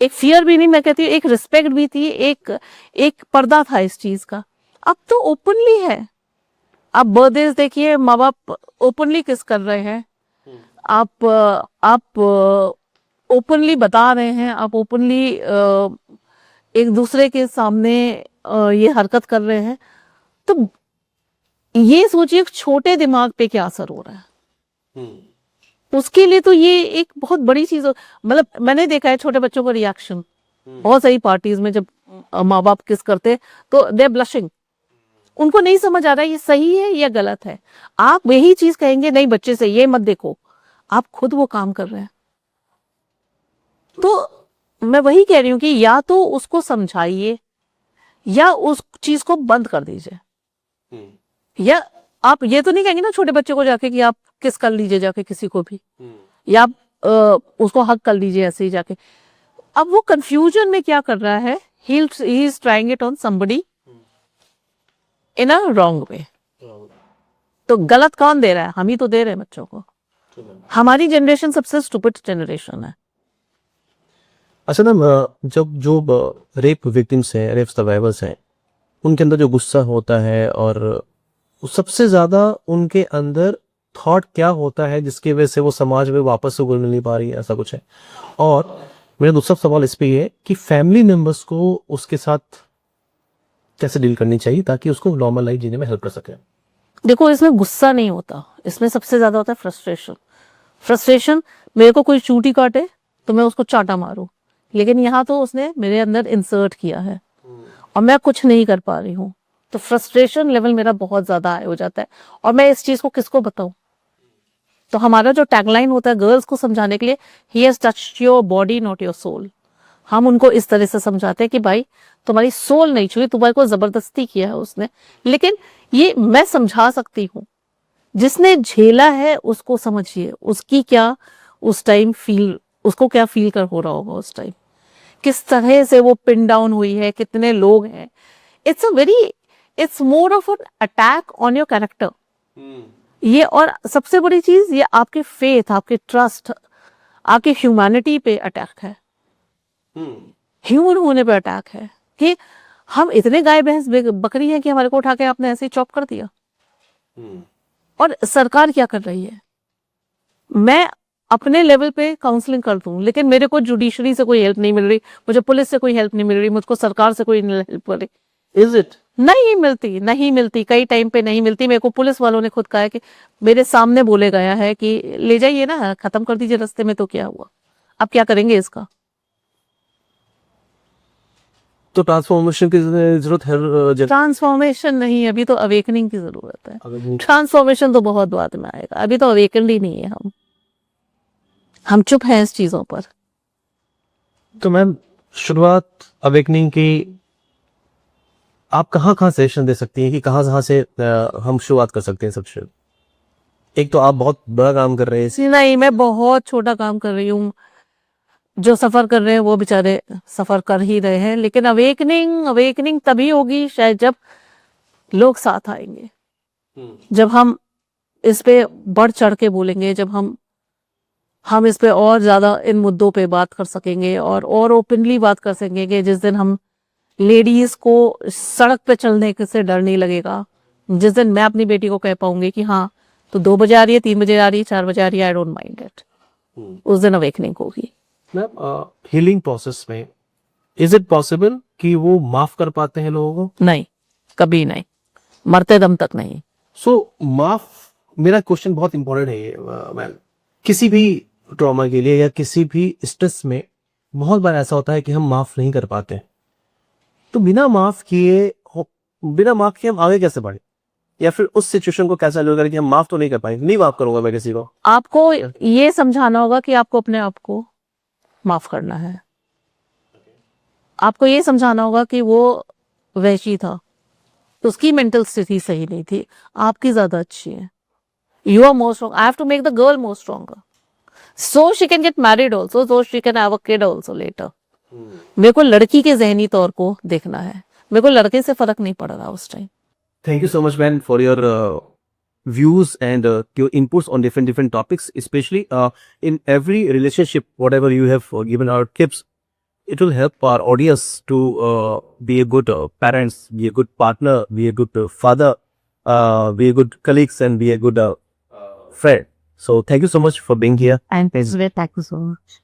B: एक फियर भी नहीं मैं कहती हूँ, एक रिस्पेक्ट भी थी, एक पर्दा था इस चीज का। अब तो ओपनली है। आप बर्थडे देखिए, माँ बाप ओपनली किस कर रहे हैं, आप ओपनली बता रहे हैं, आप ओपनली एक दूसरे के सामने ये हरकत कर रहे हैं। तो ये सोचिए छोटे दिमाग पे क्या असर हो रहा है। उसके लिए तो ये एक बहुत बड़ी चीज। मतलब मैंने देखा है छोटे बच्चों का रिएक्शन बहुत सारी पार्टीज में, जब माँ बाप किस करते तो दे ब्लशिंग। उनको नहीं समझ आ रहा है ये सही है या गलत है। आप यही चीज कहेंगे नहीं बच्चे से ये मत देखो, आप खुद वो काम कर रहे हैं। तो मैं वही कह रही हूँ कि या तो उसको समझाइए या उस चीज को बंद कर दीजिए। या आप ये तो नहीं कहेंगे ना छोटे बच्चे को जाके कि आप किस कर लीजिए जाके किसी को भी, या उसको हक कर लीजिए ऐसे ही जाके। अब वो कंफ्यूजन में क्या कर रहा है, he is trying it on somebody in a wrong way. तो गलत कौन दे रहा है? हम ही तो दे रहे हैं बच्चों को। हमारी जनरेशन सबसे स्टूपिड जनरेशन है।
A: अच्छा मैम, जब जो रेप विक्टिम्स हैं, रेप सर्वाइवर्स हैं, उनके अंदर जो गुस्सा होता है और सबसे ज्यादा उनके अंदर थॉट क्या होता है जिसकी वजह से वो समाज में वापस से घुल मिल नहीं पा रही है, ऐसा कुछ है? और मेरा दूसरा सवाल इस पे ये है कि फैमिली मेंबर्स को उसके साथ कैसे डील करनी चाहिए ताकि उसको नॉर्मल लाइफ जीने में हेल्प कर सके?
B: देखो, इसमें गुस्सा नहीं होता, इसमें सबसे ज्यादा होता है फ्रस्ट्रेशन। फ्रस्ट्रेशन, मेरे को कोई चूटी काटे तो मैं उसको चाटा मारूं, लेकिन यहाँ तो उसने मेरे अंदर इंसर्ट किया है और मैं कुछ नहीं कर पा रही हूँ, तो फ्रस्ट्रेशन लेवल मेरा बहुत ज्यादा हाई हो जाता है। और मैं इस चीज को किसको बताऊं? तो हमारा जो टैगलाइन होता है गर्ल्स को समझाने के लिए, he has touched your body not your soul. हम उनको इस तरह से समझाते हैं कि भाई तुम्हारी सोल नहीं छुई, तुम्हारे को जबरदस्ती किया है उसने। लेकिन ये मैं समझा सकती हूँ, जिसने झेला है उसको समझिए, उसकी क्या उस टाइम फील, उसको क्या फील कर हो रहा होगा उस टाइम, किस तरह से वो पिन डाउन हुई है, कितने लोग हैं। It's more of an attack on your character ये। और सबसे बड़ी चीज ये आपके फेथ, आपके ट्रस्ट, आपके ह्यूमैनिटी पे अटैक है, ह्यूमन होने पे अटैक है कि हम इतने गाय भैंस बकरी हैं कि हमारे को उठा के आपने ऐसे ही चॉप कर दिया। और सरकार क्या कर रही है? मैं अपने लेवल पे काउंसलिंग कर दूं, लेकिन मेरे को जुडिशरी से कोई हेल्प नहीं मिल रही, मुझे पुलिस से कोई हेल्प नहीं मिल रही, मुझको सरकार से कोई हेल्प मिल रही।
A: Is it?
B: नहीं मिलती, कई टाइम पे नहीं मिलती। मेरे को पुलिस वालों ने खुद कहा है कि मेरे सामने बोले गया है कि ले जाइए ना, खत्म कर दीजिए रास्ते में, तो क्या हुआ, अब क्या करेंगे इसका?
A: तो ट्रांसफॉर्मेशन की जरूरत है।
B: ट्रांसफॉर्मेशन नहीं, अभी तो अवेकनिंग की जरूरत है।
A: अगर
B: ट्रांसफॉर्मेशन तो बहुत बाद में आएगा, अभी तो अवेकन ही नहीं है हम चुप हैं इस चीजों पर।
A: तो मैम, शुरुआत अवेकनिंग की आप कहाँ सेशन दे सकती हैं कि कहाँ से हम शुरुआत कर सकते हैं सबसे? एक तो आप बहुत बड़ा काम कर रहे हैं।
B: नहीं, मैं बहुत छोटा काम कर रही हूँ। जो सफर कर रहे हैं वो बेचारे सफर कर ही रहे हैं, लेकिन अवेकनिंग तभी होगी शायद जब लोग साथ आएंगे, जब हम इस पे बढ़ चढ़ के बोलेंगे, जब हम इस पे और ज्यादा इन मुद्दों पे बात कर सकेंगे और ओपनली बात कर सकेंगे। जिस दिन हम लेडीज को सड़क पे चलने से डर नहीं लगेगा, जिस दिन मैं अपनी बेटी को कह पाऊंगी कि हाँ तो 2 बजे आ रही है, 3 बजे आ रही है, 4 बजे आ रही है, आई डोंट माइंड इट, उस दिन अवेकनिंग होगी।
A: मैम, हीलिंग प्रोसेस में इज इट पॉसिबल कि वो माफ कर पाते हैं लोगों को?
B: नहीं, कभी नहीं, मरते दम तक नहीं।
A: माफ, मेरा क्वेश्चन बहुत इंपॉर्टेंट है ये मैम। किसी भी ट्रॉमा के लिए या किसी भी स्ट्रेस में बहुत बार ऐसा होता है कि हम माफ नहीं कर पाते, तो बिना माफ किए हम आगे कैसे बढ़े, या फिर उस सिचुएशन को कैसे हैंडल करें कि हम माफ तो नहीं कर पाएंगे, नहीं माफ करूंगा मैं किसी को?
B: आपको ये समझाना होगा कि आपको अपने आप को माफ करना है। आपको ये समझाना होगा कि वो वैशी था, तो उसकी मेंटल स्थिति सही नहीं थी, आपकी ज्यादा अच्छी है। You are more strong, I have to make the girl more stronger so she can get married also, so she can have a kid also later. मेरे को लड़की के जहनी तौर को देखना है, मेरे को लड़के से फर्क नहीं पड़ रहा उस time.
A: Thank you so much, man, for your views and your inputs on different topics, especially in every relationship, whatever you have given our tips. It will help our audience to be a good parents, be a good partner, be a good father, be a good colleagues, and be a good friend. So thank you so much for being here.
B: And thank you so much.